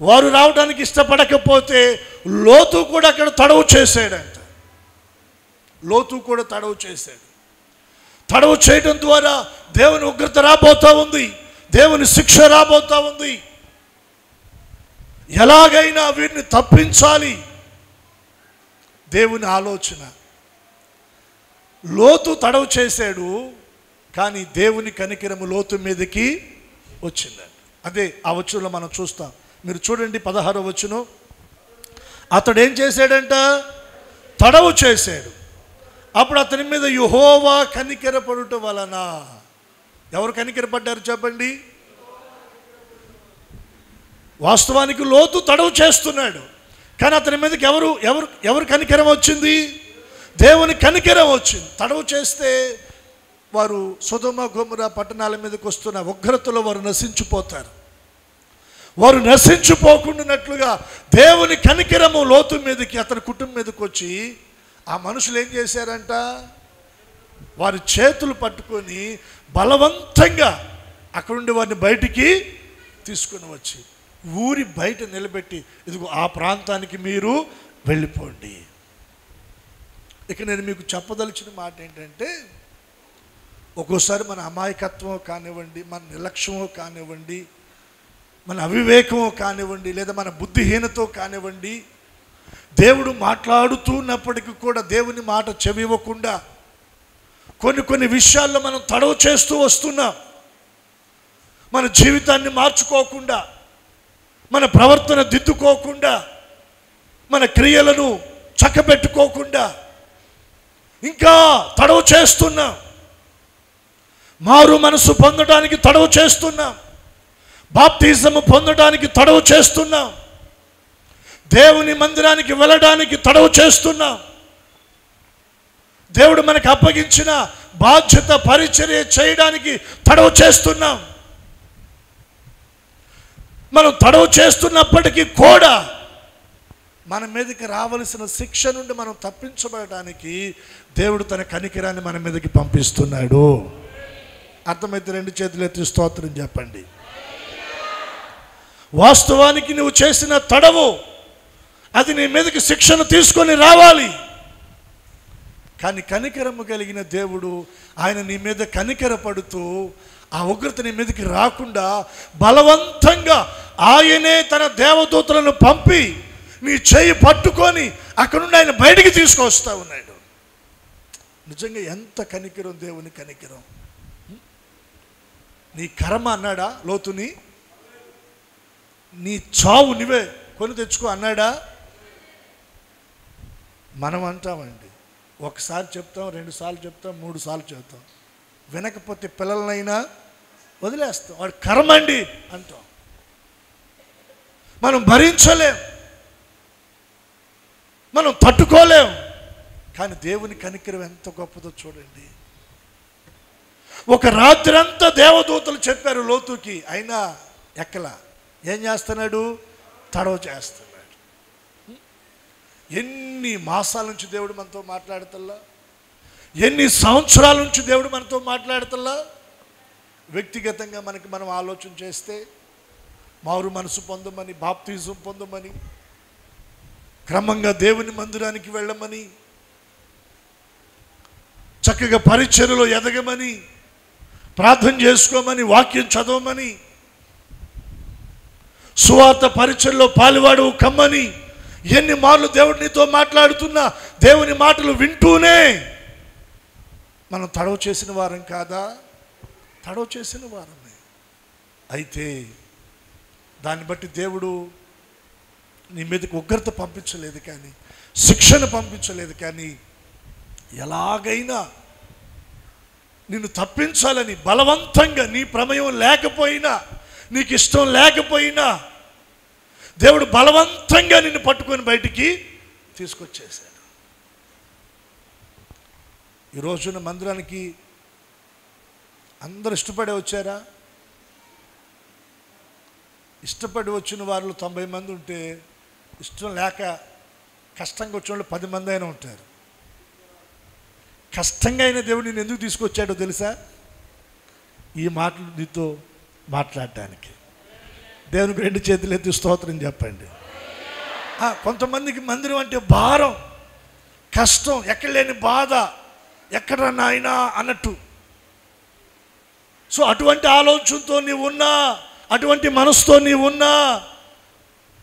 వారు రావడానికి ఇష్టపడకపోతే లోతు కూడా అక్కడ తడవు చేశాడంట. లోతు కూడా తడవు చేశాడు. తడవు చేయడం ద్వారా దేవుని ఉగ్రత రాబోతా ఉంది, దేవుని శిక్ష రాబోతా ఉంది. ఎలాగైనా వీరిని తప్పించాలి దేవుని ఆలోచన. లోతు తడవు చేశాడు, కానీ దేవుని కనికరము లోతు మీదకి వచ్చిందండి. అదే ఆ వచనంలో మనం చూస్తాం. మీరు చూడండి 16వ వచనం. అతడు ఏం చేశాడంట? తడవు చేశాడు. అప్పుడు అతని మీద యెహోవా కనికరపడుట వలన. ఎవరు కనికరపడ్డారు చెప్పండి? వాస్తవానికి లోతు తడవు చేస్తున్నాడు, కానీ అతని మీదకి ఎవరు కనికరం వచ్చింది? దేవుని కనికరం వచ్చింది. తడవు చేస్తే వారు సొదొమ గొమొర్రా పట్టణాల మీదకి వస్తున్న ఉగ్రతలో వారు నశించిపోతారు. వారు నశించిపోకుండానట్లుగా దేవుని కనికరము లోతు మీదకి, అతని కుటుంబం మీదకి వచ్చి ఆ మనుషులు ఏం చేశారంట? వారి చేతులు పట్టుకొని బలవంతంగా అక్కడుండి వారిని బయటికి తీసుకుని వచ్చి ఊరి బయట నిలబెట్టి, ఇదిగో ఆ ప్రాంతానికి మీరు వెళ్ళిపోండి. ఇక నేను మీకు చెప్పదలిచిన మాట ఏంటంటే, ఒక్కోసారి మన అమాయకత్వం కానివ్వండి, మన నిర్లక్ష్యమో కానివ్వండి, మన అవివేకమో కానివ్వండి, లేదా మన బుద్ధిహీనతో కానివ్వండి, దేవుడు మాట్లాడుతున్నప్పటికీ కూడా దేవుని మాట చెవివ్వకుండా కొన్ని విషయాల్లో మనం తడవ చేస్తూ వస్తున్నాం. మన జీవితాన్ని మార్చుకోకుండా, మన ప్రవర్తన దిద్దుకోకుండా, మన క్రియలను చక్కబెట్టుకోకుండా ఇంకా తడవ చేస్తున్నాం. మారు మనసు పొందడానికి తడవ చేస్తున్నాం. బాప్తిజము పొందడానికి తడవ చేస్తున్నాం. దేవుని మందిరానికి వెళ్ళడానికి తడవ చేస్తున్నాం. దేవుడు మనకు అప్పగించిన బాధ్యత పరిచర్య చేయడానికి తడవ చేస్తున్నాం. మనం తడవ చేస్తున్నప్పటికీ కూడా మన మీదకి రావలసిన శిక్ష నుండి మనం తప్పించబడడానికి దేవుడు తన కనికరాన్ని మన మీదకి పంపిస్తున్నాడు. అర్థమైతే 2 చేతులు ఎత్తి స్తోత్రం చెప్పండి. వాస్తవానికి నువ్వు చేసిన తడవు అది నీ మీదకి శిక్షను తీసుకొని రావాలి. కానీ కనికరము కలిగిన దేవుడు ఆయన నీ మీద కనికరపడుతూ ఆ ఉగ్రత నీ మీదకి రాకుండా బలవంతంగా ఆయనే తన దేవదూతలను పంపి నీ చెయ్యి పట్టుకొని అక్కడ నుండి ఆయన బయటికి తీసుకొస్తా ఉన్నాడు. నిజంగా ఎంత కనికరం, దేవుని కనికరం. నీ కర్మ అన్నాడా లోతుని? నీ చావు నువ్వే కొని తెచ్చుకో అన్నాడా? మనం అంటామండి, ఒకసారి చెప్తాం, 2 సార్లు చెప్తాం, 3 సార్లు చెప్తాం. వినకపోతే పిల్లలనైనా వదిలేస్తాం. వాడు కర్మ అండి అంటాం. మనం భరించలేం, మనం తట్టుకోలేం. కానీ దేవుని కనికరం ఎంత గొప్పదో చూడండి. ఒక రాత్రి అంతా దేవదూతలు చెప్పారు లోతుకి, అయినా ఎక్కలా. ఏం చేస్తున్నాడు? తడవ చేస్తున్నాడు. ఎన్ని మాసాల నుంచి దేవుడు మనతో మాట్లాడతల్లా, ఎన్ని సంవత్సరాల నుంచి దేవుడు మనతో మాట్లాడతల్లా. వ్యక్తిగతంగా మనం ఆలోచన చేస్తే మారు మనసు పొందమని, బాప్తిజం పొందమని, క్రమంగా దేవుని మందిరానికి వెళ్ళమని, చక్కగా పరిచర్యలో ఎదగమని, ప్రార్థన చేసుకోమని, వాక్యం చదవమని, సువార్త పరిచర్యలో పాలువాడు కమ్మని ఎన్ని మార్లు దేవుడు నీతో మాట్లాడుతున్నా దేవుని మాటలు వింటూనే మనం తడవ చేసిన వారం కాదా? తడవ చేసిన వారమే. అయితే దాన్ని బట్టి దేవుడు నీ మీదకి ఉగ్రత పంపించలేదు, కానీ శిక్షణ పంపించలేదు. కానీ ఎలాగైనా నిన్ను తప్పించాలని బలవంతంగా, నీ ప్రమేయం లేకపోయినా, నీకు ఇష్టం లేకపోయినా దేవుడు బలవంతంగా నిన్ను పట్టుకొని బయటికి తీసుకొచ్చేశాడు. ఈ రోజున మందిరానికి అందరు ఇష్టపడే వచ్చారా? ఇష్టపడి వచ్చిన వారిలో 90 మంది ఉంటే, ఇష్టం లేక కష్టంగా వచ్చిన వాళ్ళు 10 మంది అయినా ఉంటారు. కష్టంగా అయిన దేవుడు నేను ఎందుకు తీసుకొచ్చాడో తెలుసా? ఈ మాటలు నీతో మాట్లాడటానికి. దేవునికి 2 చేతులు ఎత్తి స్తోత్రం చెప్పండి. కొంతమందికి మందిరం అంటే భారం, కష్టం, ఎక్కడ లేని బాధ, ఎక్కడ నాయనా అన్నట్టు. సో అటువంటి ఆలోచనతో నీవున్నా, అటువంటి మనసుతో నీవున్నా,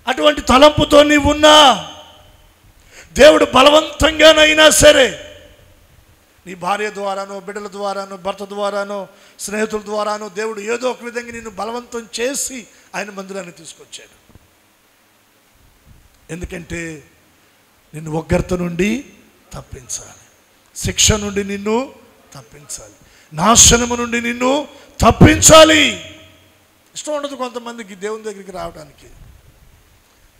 అటువంటి తలంపుతో నీవున్నా, దేవుడు బలవంతంగానైనా సరే నీ భార్య ద్వారానో, బిడ్డల ద్వారానో, భర్త ద్వారానో, స్నేహితుల ద్వారానో దేవుడు ఏదో ఒక విధంగా నిన్ను బలవంతం చేసి ఆయన మందిరాన్ని తీసుకొచ్చాడు. ఎందుకంటే నిన్ను ఉగ్రత నుండి తప్పించాలి, శిక్ష నుండి నిన్ను తప్పించాలి, నాశనము నుండి నిన్ను తప్పించాలి. ఇష్టం ఉండదు కొంతమందికి దేవుని దగ్గరికి రావడానికి.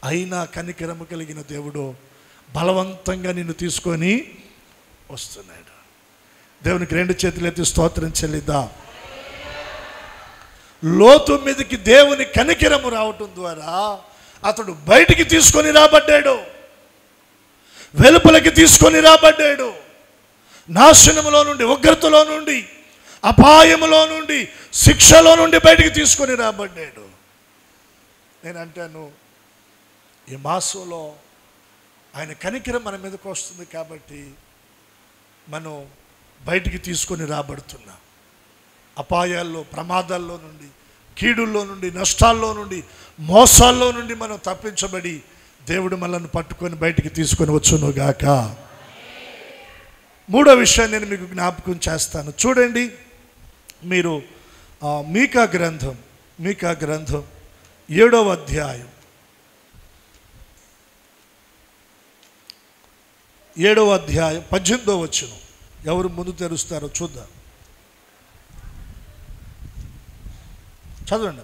అయినా కనికరము కలిగిన దేవుడు బలవంతంగా నిన్ను తీసుకొని వస్తున్నాడు. దేవునికి 2 చేతులు ఎత్తి స్తోత్రం చెల్లిద్దాం. లోతు మీదకి దేవుని కనికరము రావటం ద్వారా అతడు బయటికి తీసుకొని రాబడ్డాడు, వెలుపలికి తీసుకొని రాబడ్డాడు. నాశనములో నుండి, ఉగ్రతలో నుండి, అపాయములో నుండి, శిక్షలో నుండి బయటికి తీసుకొని రాబడ్డాడు. నేను అంటాను, ఈ మాసంలో ఆయన కనికరం మన మీదకి వస్తుంది కాబట్టి మనం బయటికి తీసుకొని రాబడుతున్నాం. అపాయాల్లో, ప్రమాదాల్లో నుండి, కీడుల్లో నుండి, నష్టాల్లో నుండి, మోసాల్లో నుండి మనం తప్పించబడి దేవుడు మనల్ని పట్టుకొని బయటికి తీసుకొని వచ్చునుగాక. మూడో విషయాన్ని నేను మీకు జ్ఞాపకం చేస్తాను. చూడండి, మీరు మీకా గ్రంథం 7వ అధ్యాయం 18వ వచనం. ఎవరు ముందు తెరుస్తారో చూద్దాం. చదవండి.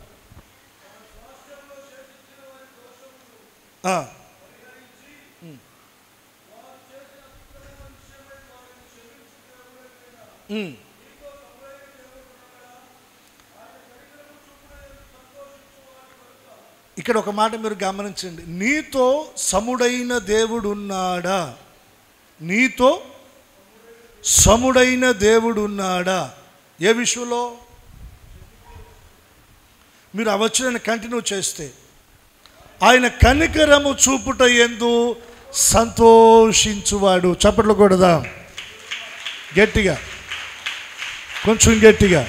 ఇక్కడ ఒక మాట మీరు గమనించండి. నీతో సముడైన దేవుడున్నాడా? నీతో సముడైన దేవుడున్నాడా? ఏ విషయంలో? మీరు ఆ వచనాన్ని కంటిన్యూ చేస్తే, ఆయన కనికరము చూపుట యందు సంతోషించువాడు. చప్పట్లు కొడదా గట్టిగా, కొంచెం గట్టిగా.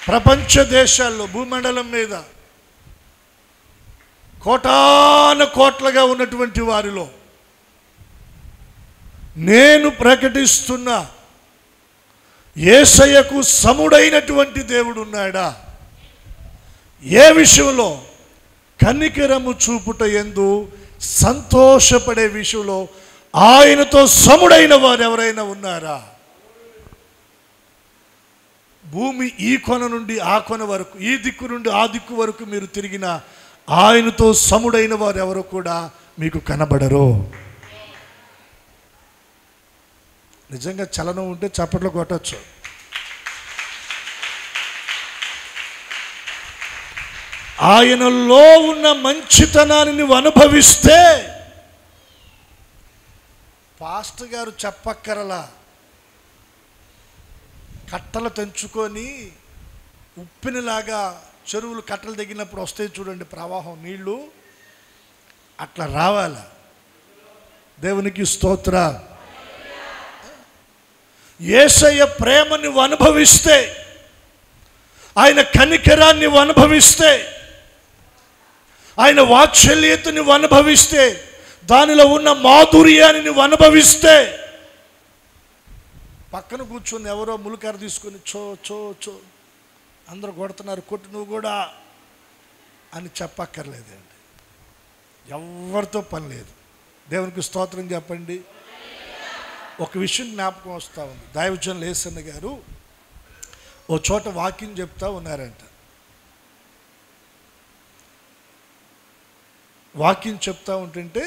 ప్రపంచ దేశాల్లో, భూమండలం మీద కోటాను కోట్లుగా ఉన్నటువంటి వారిలో నేను ప్రకటిస్తున్న యేసయ్యకు సముడైనటువంటి దేవుడు ఉన్నాడా? ఏ విషయంలో? కనికరము చూపుట యందు సంతోషపడే విషయంలో ఆయనతో సముడైన వారు ఎవరైనా ఉన్నారా? భూమి ఈ కొన నుండి ఆ కొన వరకు, ఈ దిక్కు నుండి ఆ దిక్కు వరకు మీరు తిరిగిన ఆయనతో సముడైన వారు ఎవరు కూడా మీకు కనబడరు. నిజంగా చలనం ఉంటే చప్పట్లు కొట్టచ్చు. ఆయనలో ఉన్న మంచితనాన్ని నువ్వు అనుభవిస్తే, పాస్టర్ గారు చెప్పక్కరలా, కట్టలు తెంచుకొని ఉప్పినలాగా చెరువులు కట్టలు దిగినప్పుడు వస్తాయి చూడండి ప్రవాహం, నీళ్లు అట్లా రావాల. దేవునికి స్తోత్ర. యేసయ్య ప్రేమ నువ్వు అనుభవిస్తే, ఆయన కనికరాన్ని నువ్వు అనుభవిస్తే, ఆయన వాత్సల్యత నువ్వు అనుభవిస్తే, దానిలో ఉన్న మాధుర్యాన్ని నువ్వు అనుభవిస్తే, పక్కన కూర్చొని ఎవరో ములుకారు తీసుకొని చో చో చో అందరూ కొడుతున్నారు, కొట్టు నువ్వు కూడా అని చెప్పక్కర్లేదండి. ఎవరితో పని లేదు. దేవునికి స్తోత్రం చెప్పండి. ఒక విషయం జ్ఞాపకం వస్తూ ఉంది. దైవజనులు యేసన్న గారు ఓ చోట వాక్యం చెప్తా ఉన్నారంట. వాక్యం చెప్తా ఉంటుంటే,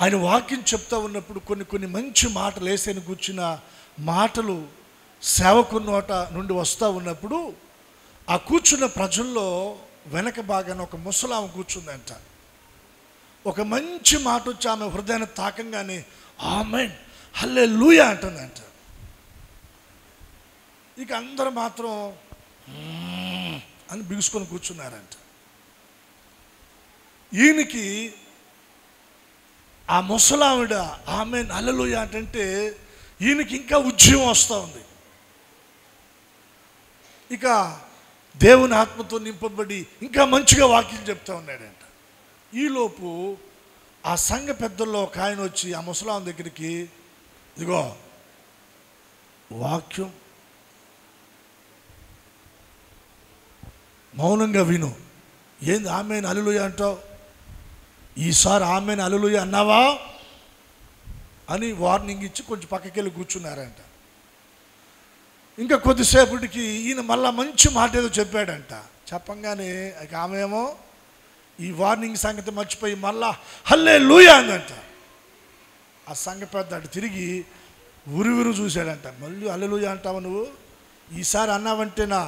ఆయన వాక్యం చెప్తా ఉన్నప్పుడు కొన్ని మంచి మాటలు, యేసయ్యను కూర్చున్న మాటలు సేవకు నోట నుండి వస్తూ ఉన్నప్పుడు, ఆ కూర్చున్న ప్రజల్లో వెనక భాగాన ఒక ముసలామె కూర్చుందంట. ఒక మంచి మాట వచ్చి ఆమె హృదయాన్ని తాకంగానే ఆమేన్ హల్లెలూయా అంటుందంట. ఇక అందరూ మాత్రం అని బిగుసుకొని కూర్చున్నారంట. ఈయనకి ఆ ముసలావిడ ఆమేన్ హల్లెలూయా అంటే ఈయనకి ఇంకా ఉద్యమం వస్తూ ఉంది. ఇక దేవుని ఆత్మతో నింపబడి ఇంకా మంచిగా వాక్యం చెప్తా ఉన్నాడంట. ఈలోపు ఆ సంఘ పెద్దల్లో ఒక ఆయన వచ్చి ఆ ముసలాం దగ్గరికి, ఇదిగో వాక్యం మౌనంగా విను, ఏంది ఆమేన్ హల్లెలూయా అంటావు, ఈసారి ఆమేన్ హల్లెలూయా అన్నావా అని వార్నింగ్ ఇచ్చి కొంచెం పక్కకి వెళ్ళి కూర్చున్నారంట. ఇంకా కొద్దిసేపటికి ఈయన మళ్ళా మంచి మాట ఏదో చెప్పాడంట. చెప్పంగానే ఆమె ఏమో ఈ వార్నింగ్ సంగతి మర్చిపోయి మళ్ళా హల్లెలూయా అందంట. ఆ సంఘ పెద్ద అటు తిరిగి ఉరివిరు చూశాడంట. మళ్ళీ హల్లెలూయా అంటావు నువ్వు, ఈసారి అన్నావంటేనా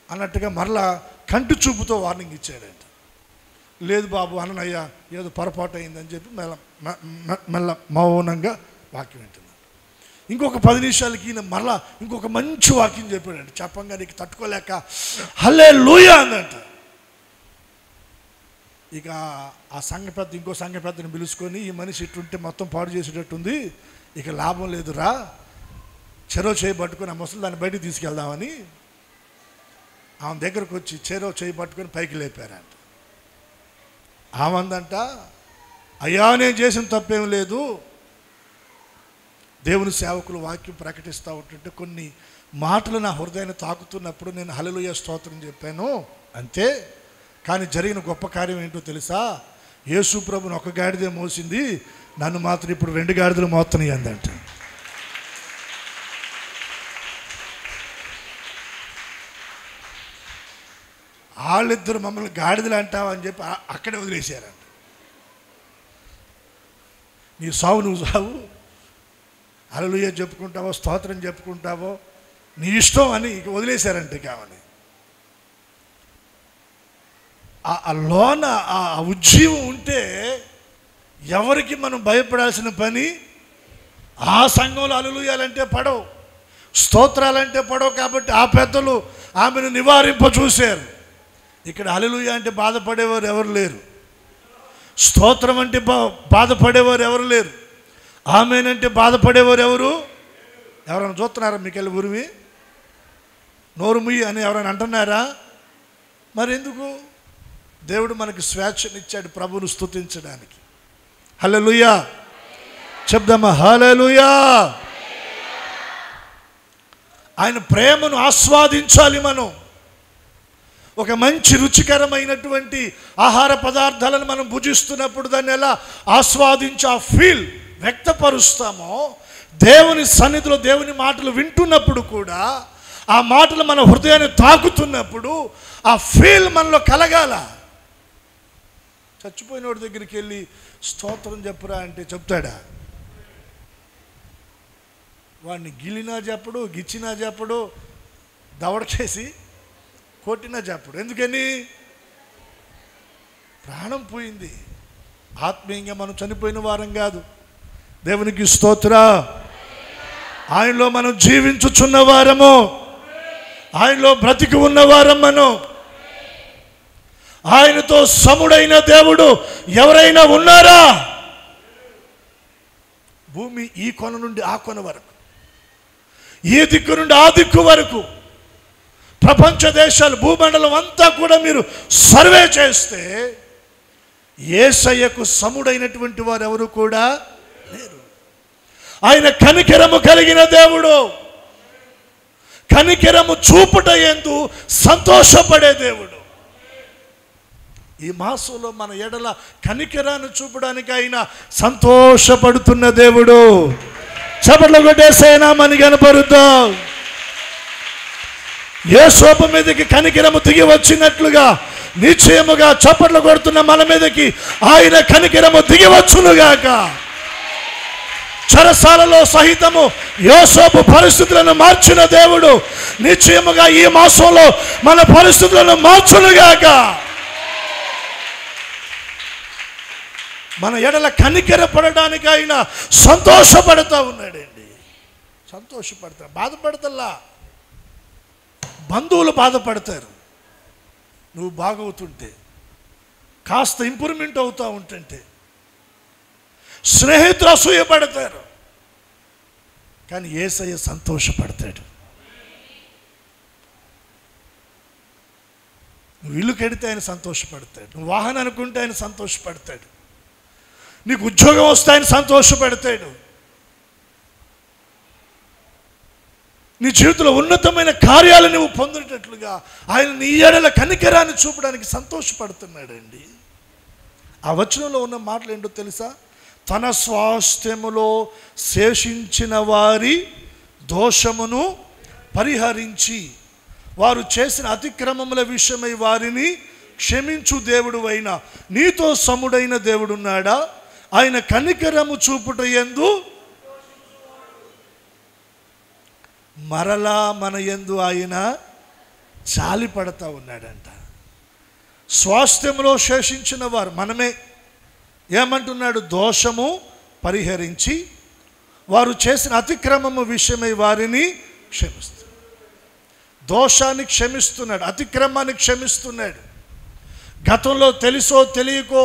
అన్నట్టుగా మరలా కంటి చూపుతో వార్నింగ్ ఇచ్చాడంట. లేదు బాబు అననయ్యా, ఏదో పొరపాటు అయిందని చెప్పి మెల్ల మౌనంగా వాక్యం వింటున్నాడు. ఇంకొక 10 నిమిషాలకి ఈయన మరలా ఇంకొక మంచి వాక్యం చెప్పాడంట. చెప్పంగా నీకు తట్టుకోలేక హల్లెలూయా అందంట. ఇక ఆ సంఘ పెద్ద ఇంకో సంఘ పెద్దని పిలుచుకొని, ఈ మనిషి ఇటుంటే మొత్తం పాడు చేసేటట్టుంది, ఇక లాభం లేదురా, చెరో చేయి పట్టుకొని ఆ ముసలి దాన్ని బయటికి తీసుకెళ్దామని ఆమె దగ్గరకు వచ్చి చెరో చేయి పట్టుకొని పైకి లేపారంట. ఆమందంట, అయ్యా నేను చేసిన తప్పేం లేదు, దేవుని సేవకులు వాక్యం ప్రకటిస్తూ ఉంటుంటే కొన్ని మాటలు నా హృదయాన్ని తాకుతున్నప్పుడు నేను హల్లెలూయా స్తోత్రం చెప్పాను అంతే. కానీ జరిగిన గొప్ప కార్యం ఏంటో తెలుసా? యేసు ప్రభుని ఒక గాడిదే మోసింది, నన్ను మాత్రం ఇప్పుడు 2 గాడిదలు మోస్తున్నాయి అందంట. వాళ్ళిద్దరు మమ్మల్ని గాడిదలు అంటావా అని చెప్పి అక్కడే వదిలేశారంట. నీ సావు నువ్వు సావు, హల్లెలూయా చెప్పుకుంటావో స్తోత్రం చెప్పుకుంటావో నీ ఇష్టం అని ఇక వదిలేశారంటే కావాలి. ఆ లోన ఆ ఉజ్జీవం ఉంటే ఎవరికి మనం భయపడాల్సిన పని. ఆ సంఘంలో హల్లెలూయాలంటే పడవు, స్తోత్రాలంటే పడవు. కాబట్టి ఆ పెద్దలు ఆమెను నివారింప చూశారు. ఇక్కడ హల్లెలూయా అంటే బాధపడేవారు ఎవరు లేరు, స్తోత్రం అంటే బాధపడేవారు ఎవరు లేరు, ఆమేనంటే బాధపడేవారు ఎవరైనా చూస్తున్నారా? మీకెళ్ళి ఉరిమి నోరు ముయ్యి అని ఎవరైనా అంటున్నారా? మరి ఎందుకు? దేవుడు మనకి స్వేచ్ఛనిచ్చాడు ప్రభువును స్తుతించడానికి. హల్లెలూయా చెప్దామా? హల్లెలూయా. ఆయన ప్రేమను ఆస్వాదించాలి మనం. ఒక మంచి రుచికరమైనటువంటి ఆహార పదార్థాలను మనం భుజిస్తున్నప్పుడు దాన్ని ఎలా ఆస్వాదించి ఆ ఫీల్ వ్యక్తపరుస్తామో, దేవుని సన్నిధిలో దేవుని మాటలు వింటున్నప్పుడు కూడా ఆ మాటలు మన హృదయాన్ని తాకుతున్నప్పుడు ఆ ఫీల్ మనలో కలగాల. చచ్చిపోయిన వాడి దగ్గరికి వెళ్ళి స్తోత్రం చెప్పురా అంటే చెప్తాడా? వాడిని గిలినా చెప్పడు, గిచ్చినా చెప్పడు, దవడకేసి కొట్టినా చెప్పడు. ఎందుకని? ప్రాణం పోయింది. ఆత్మీయంగా మనం చనిపోయిన వారం కాదు. దేవునికి స్తోత్ర. ఆయనలో మనం జీవించుచున్న వారము, ఆయనలో బ్రతికి ఉన్నవారం మనం. ఆయనతో సముడైన దేవుడు ఎవరైనా ఉన్నారా? భూమి ఈ కొన నుండి ఆ కొన వరకు, ఈ దిక్కు నుండి ఆ దిక్కు వరకు, ప్రపంచ దేశాలు, భూమండలం అంతా కూడా మీరు సర్వే చేస్తే యేసయ్యకు సముడైనటువంటి వారు ఎవరు కూడా లేరు. ఆయన కనికరము కలిగిన దేవుడు, కనికరము చూపుట యందు సంతోషపడే దేవుడు. ఈ మాసంలో మన ఎడల కనికరాన్ని చూపడానికి ఆయన సంతోషపడుతున్న దేవుడు. చప్పట్లు కొట్టేసేనా మని కనపరుద్దాం. యేసోపు మీదకి కనికరము దిగి వచ్చినట్లుగా నిశ్చయముగా చప్పట్లు కొడుతున్న మన మీదకి ఆయన కనికరము దిగి వచ్చునుగాక. చెరసాలలో సహితము యోసేపు పరిస్థితులను మార్చిన దేవుడు నిశ్చయముగా ఈ మాసంలో మన పరిస్థితులను మార్చునుగాక. మన ఎడల కనికర పడడానికి ఆయన సంతోషపడతా ఉన్నాడండి. సంతోషపడతా, బాధపడతల్లా. బంధువులు బాధపడతారు నువ్వు బాగవుతుంటే, కాస్త ఇంప్రూవ్మెంట్ అవుతూ ఉంటుంటే. స్నేహితులు అసూయపడతారు, కానీ యేసయ్య సంతోషపడతాడు. నువ్వు ఇల్లు కడితే ఆయన సంతోషపడతాడు, నువ్వు వాహనానికి ఉంటే ఆయన సంతోషపడతాడు, నీకు ఉద్యోగం వస్తే ఆయన సంతోషపడతాడు, నీ జీవితంలో ఉన్నతమైన కార్యాలు నువ్వు పొందేటట్లుగా ఆయన నీ ఎడల కనికరాన్ని చూపడానికి సంతోషపడుతున్నాడండి. ఆ వచనంలో ఉన్న మాటలు ఏంటో తెలుసా? తన స్వాస్థ్యములో శేషించిన వారి దోషమును పరిహరించి వారు చేసిన అతిక్రమముల విషయమై వారిని క్షమించు దేవుడు అయిన నీతో సముడైన దేవుడున్నాడా? ఆయన కనికరము చూపుట యందు మరలా మన యందు ఆయన జాలి పడతా ఉన్నాడంట. స్వాస్థ్యంలో శేషించిన వారు మనమే. ఏమంటున్నాడు? దోషము పరిహరించి వారు చేసిన అతిక్రమము విషయమై వారిని క్షమిస్తున్నాడు. దోషాన్ని క్షమిస్తున్నాడు, అతిక్రమాన్ని క్షమిస్తున్నాడు. గతంలో తెలుసో తెలియకో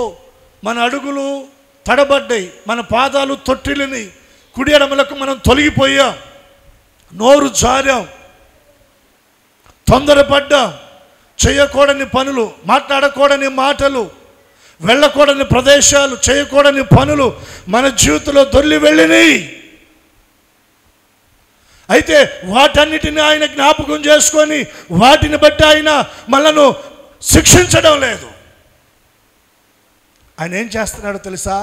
మన అడుగులు తడబడ్డాయి, మన పాదాలు తొట్టిల్ని కుడి ఎడమలకు మనం తొలగిపోయాం, నోరు జారాం, తొందరపడ్డాం, చేయకూడని పనులు, మాట్లాడకూడని మాటలు, వెళ్ళకూడని ప్రదేశాలు, చేయకూడని పనులు మన జీవితంలో దొర్లి వెళ్ళినాయి. అయితే వాటన్నిటిని ఆయన జ్ఞాపకం చేసుకొని వాటిని బట్టి ఆయన మనను శిక్షించడం లేదు. ఆయన ఏం చేస్తున్నాడో తెలుసా?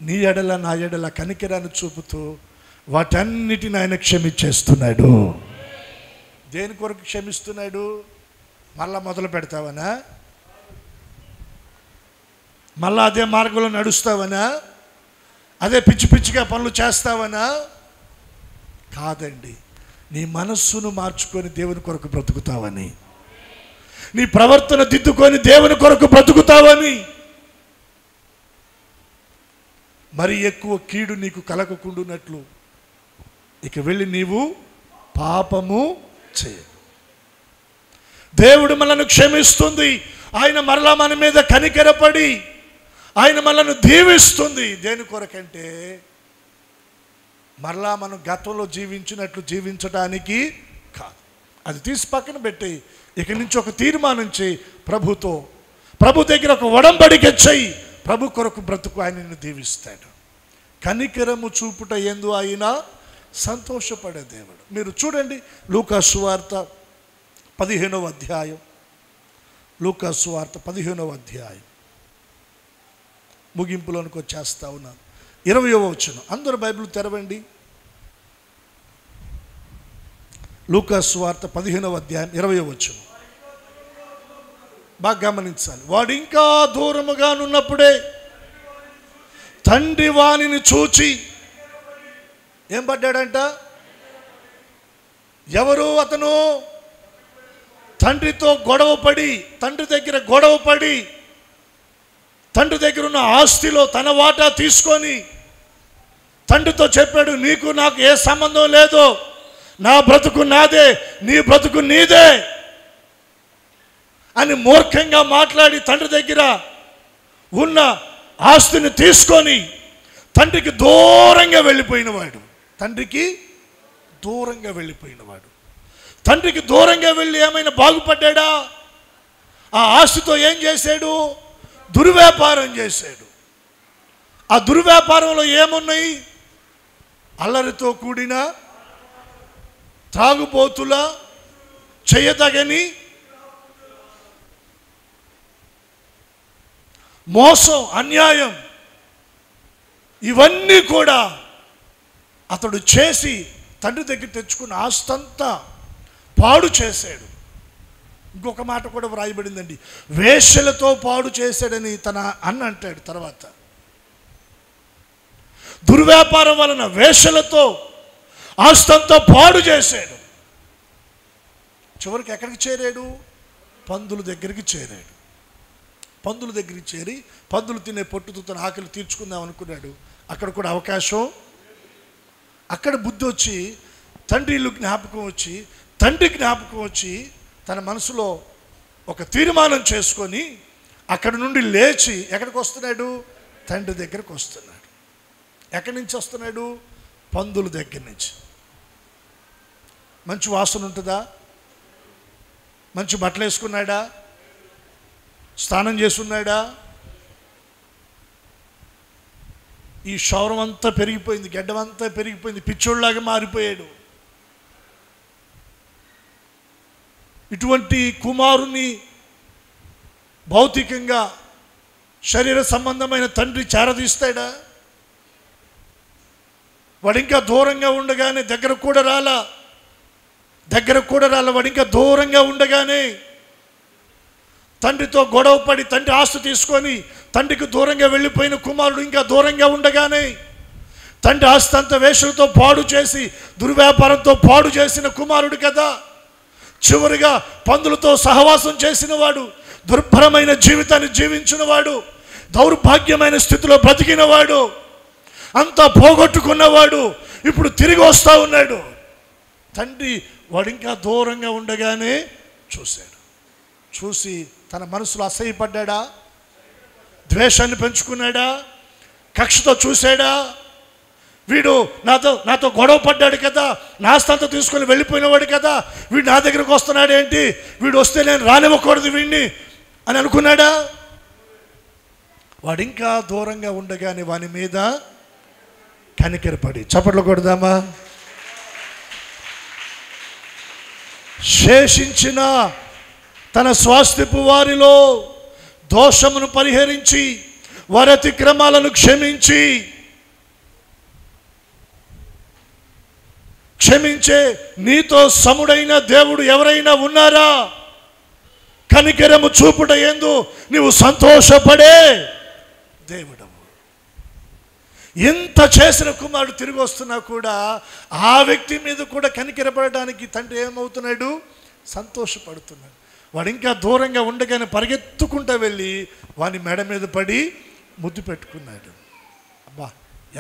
నీ ఎడల నా ఎడల కనికరాన్ని చూపుతూ వాటన్నిటిని ఆయన క్షమించేస్తున్నాడు. దేని కొరకు క్షమిస్తున్నాడు? మళ్ళా మొదలు పెడతావనా? మళ్ళా అదే మార్గంలో నడుస్తావనా? అదే పిచ్చి పిచ్చిగా పనులు చేస్తావనా? కాదండి. నీ మనస్సును మార్చుకొని దేవుని కొరకు బ్రతుకుతావని, నీ ప్రవర్తన దిద్దుకొని దేవుని కొరకు బ్రతుకుతావని, మరి ఎక్కువ కీడు నీకు కలగకుండునట్లు ఇక వెళ్ళి నీవు పాపము చేయ. దేవుడు మనల్ని క్షమిస్తుంది. ఆయన మరలా మన మీద కనికరపడి ఆయన మనల్ని దీవిస్తుంది. దేని కొరకంటే మరలా మనం గతంలో జీవించినట్లు జీవించడానికి కాదు. అది తీసి పక్కన పెట్టి ఇక నుంచి ఒక తీర్మానం చేయి. ప్రభు దగ్గర ఒక ఒడంబడిక చెయ్యి. ప్రభు కొరకు బ్రతుకు. ఆయన నిన్ను దీవిస్తాడు. కనికరము చూపుట యందు ఆయన సంతోషపడే దేవుడు. మీరు చూడండి, లూకా సువార్త 15వ అధ్యాయం. లూకా సువార్త 15వ అధ్యాయం ముగింపులోనికి వచ్చేస్తా ఉన్నాను. 20వ వచనం. అందరూ బైబిల్ తెరవండి. లూకా సువార్త 15వ అధ్యాయం 20వ వచనం బాగా గమనించాలి. వాడు ఇంకా దూరముగా ఉన్నప్పుడే తండ్రి వానిని చూచి ఏం పడ్డాడంట? ఎవరు అతను? తండ్రితో గొడవపడి, తండ్రి దగ్గర గొడవపడి, తండ్రి దగ్గర ఉన్న ఆస్తిలో తన వాటా తీసుకొని తండ్రితో చెప్పాడు, నీకు నాకు ఏ సంబంధం లేదు, నా బ్రతుకు నాదే, నీ బ్రతుకు నీదే అని మూర్ఖంగా మాట్లాడి తండ్రి దగ్గర ఉన్న ఆస్తిని తీసుకొని తండ్రికి దూరంగా వెళ్ళిపోయినవాడు. తండ్రికి దూరంగా వెళ్ళిపోయినవాడు. తండ్రికి దూరంగా వెళ్ళి ఏమైనా బాగుపడ్డా? ఆ ఆస్తితో ఏం చేశాడు? దుర్వ్యాపారం చేశాడు. ఆ దుర్వ్యాపారంలో ఏమున్నాయి? అల్లరితో కూడిన, త్రాగుబోతుల, చేయదగని, మోసం, అన్యాయం, ఇవన్నీ కూడా అతడు చేసి తండ్రి దగ్గర తెచ్చుకున్న ఆస్తంతా పాడు చేశాడు. ఇంకొక మాట కూడా వ్రాయబడిందండి, వేశ్యలతో పాడు చేశాడని తన అన్న అంటాడు. తర్వాత దుర్వ్యాపారం వలన వేశ్యలతో ఆస్తంతా పాడు చేశాడు. చివరికి ఎక్కడికి చేరాడు? పందుల దగ్గరికి చేరాడు. పందుల దగ్గరికి చేరి పందులు తినే పొట్టుతో తన ఆకలి తీర్చుకుందాం అనుకున్నాడు. అక్కడ కూడా అవకాశం. అక్కడ బుద్ధి వచ్చి, తండ్రిలు జ్ఞాపకం వచ్చి, తండ్రి జ్ఞాపకం వచ్చి తన మనసులో ఒక తీర్మానం చేసుకొని అక్కడి నుండి లేచి ఎక్కడికి వస్తున్నాడు? తండ్రి దగ్గరకు వస్తున్నాడు. ఎక్కడి నుంచి వస్తున్నాడు? పందుల దగ్గర నుంచి. మంచి వాసన ఉంటుందా? మంచి బట్టలు వేసుకున్నాడా? స్నానం చేసుకున్నాడా? ఈ శౌరం అంతా పెరిగిపోయింది, గడ్డం అంతా పెరిగిపోయింది, పిచ్చోళ్ళలాగా మారిపోయాడు. ఇటువంటి కుమారుని భౌతికంగా శరీర సంబంధమైన తండ్రి చేరదీస్తాడా? వాడు ఇంకా దూరంగా ఉండగానే దగ్గర కూడా రాలా. వాడు ఇంకా దూరంగా ఉండగానే తండ్రితో గొడవపడి తండ్రి ఆస్తి తీసుకొని తండ్రికి దూరంగా వెళ్ళిపోయిన కుమారుడు ఇంకా దూరంగా ఉండగానే తండ్రి ఆస్తి అంత వేషలతో పాడు చేసి దుర్వ్యాపారంతో పాడు చేసిన కుమారుడు కదా. చివరిగా పందులతో సహవాసం చేసిన వాడు, దుర్భరమైన జీవితాన్ని జీవించిన వాడు, దౌర్భాగ్యమైన స్థితిలో బ్రతికినవాడు, అంతా పోగొట్టుకున్నవాడు ఇప్పుడు తిరిగి వస్తూ ఉన్నాడు. తండ్రి వాడు ఇంకా దూరంగా ఉండగానే చూశాడు. చూసి తన మనసులో అసహ్యపడ్డా? ద్వేషాన్ని పెంచుకున్నాడా? కక్షతో చూశాడా? వీడు నాతో గొడవ పడ్డాడు కదా, నా స్థలంతో తీసుకొని వెళ్ళిపోయినవాడు కదా, వీడు నా దగ్గరకు వస్తున్నాడు ఏంటి, వీడు వస్తే నేను రానివ్వకూడదు వీడిని అని అనుకున్నాడా? వాడు ఇంకా దూరంగా ఉండగానే వాని మీద కనికరపడి, చప్పట్లు కొడదామా? శేషించిన తన స్వాస్థ్యపు వారిలో దోషమును పరిహరించి వారి అతిక్రమాలను క్షమించే నీతో సముడైన దేవుడు ఎవరైనా ఉన్నారా? కనికరము చూపుట యందు నీవు సంతోషపడే దేవుడవు. ఇంత చేసిన కుమారుడు తిరిగి వస్తున్నా కూడా ఆ వ్యక్తి మీద కూడా కనికరపడడానికి తండ్రి ఏమవుతున్నాడు? సంతోషపడుతున్నాడు. వాడు ఇంకా దూరంగా ఉండగానే పరిగెత్తుకుంటూ వెళ్ళి వాని మెడ మీద పడి ముద్దు పెట్టుకున్నాడు. అబ్బా,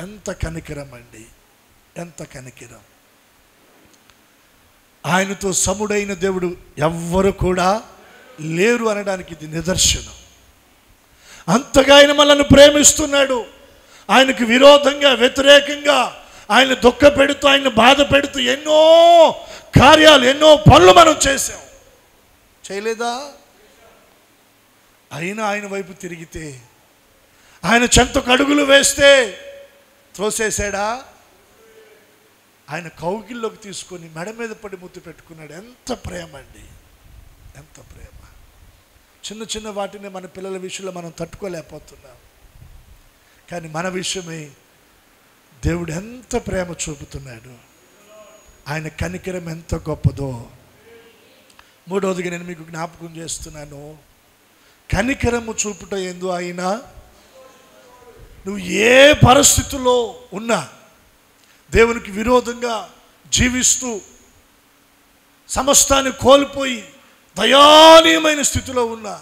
ఎంత కనికరం అండి, ఎంత కనికరం! ఆయనతో సముడైన దేవుడు ఎవ్వరు కూడా లేరు అనడానికి ఇది నిదర్శనం. అంతగా ఆయన మనల్ని ప్రేమిస్తున్నాడు. ఆయనకు విరోధంగా, వ్యతిరేకంగా, ఆయన దుఃఖ పెడుతూ, ఆయన బాధ పెడుతూ ఎన్నో కార్యాలు, ఎన్నో పనులు మనం చేశాం. చేయలేదా? అయినా ఆయన వైపు తిరిగితే, ఆయన చెంతకు అడుగులు వేస్తే త్రోసేసాడా? ఆయన కౌగిల్లోకి తీసుకొని మెడ మీద పడి ముద్దు పెట్టుకున్నాడు. ఎంత ప్రేమ అండి, ఎంత ప్రేమ! చిన్న చిన్న వాటిని మన పిల్లల విషయంలో మనం తట్టుకోలేకపోతున్నాం. కానీ మన విషయమే దేవుడు ఎంత ప్రేమ చూపుతున్నాడు. ఆయన కనికరం ఎంత గొప్పదో. మూడవదిగా నేను మీకు జ్ఞాపకం చేస్తున్నాను, కనికరము చూపుట యందు ఆయన, నువ్వు ఏ పరిస్థితుల్లో ఉన్నా, దేవునికి విరోధంగా జీవిస్తూ సమస్తాన్ని కోల్పోయి దయానీయమైన స్థితిలో ఉన్నా,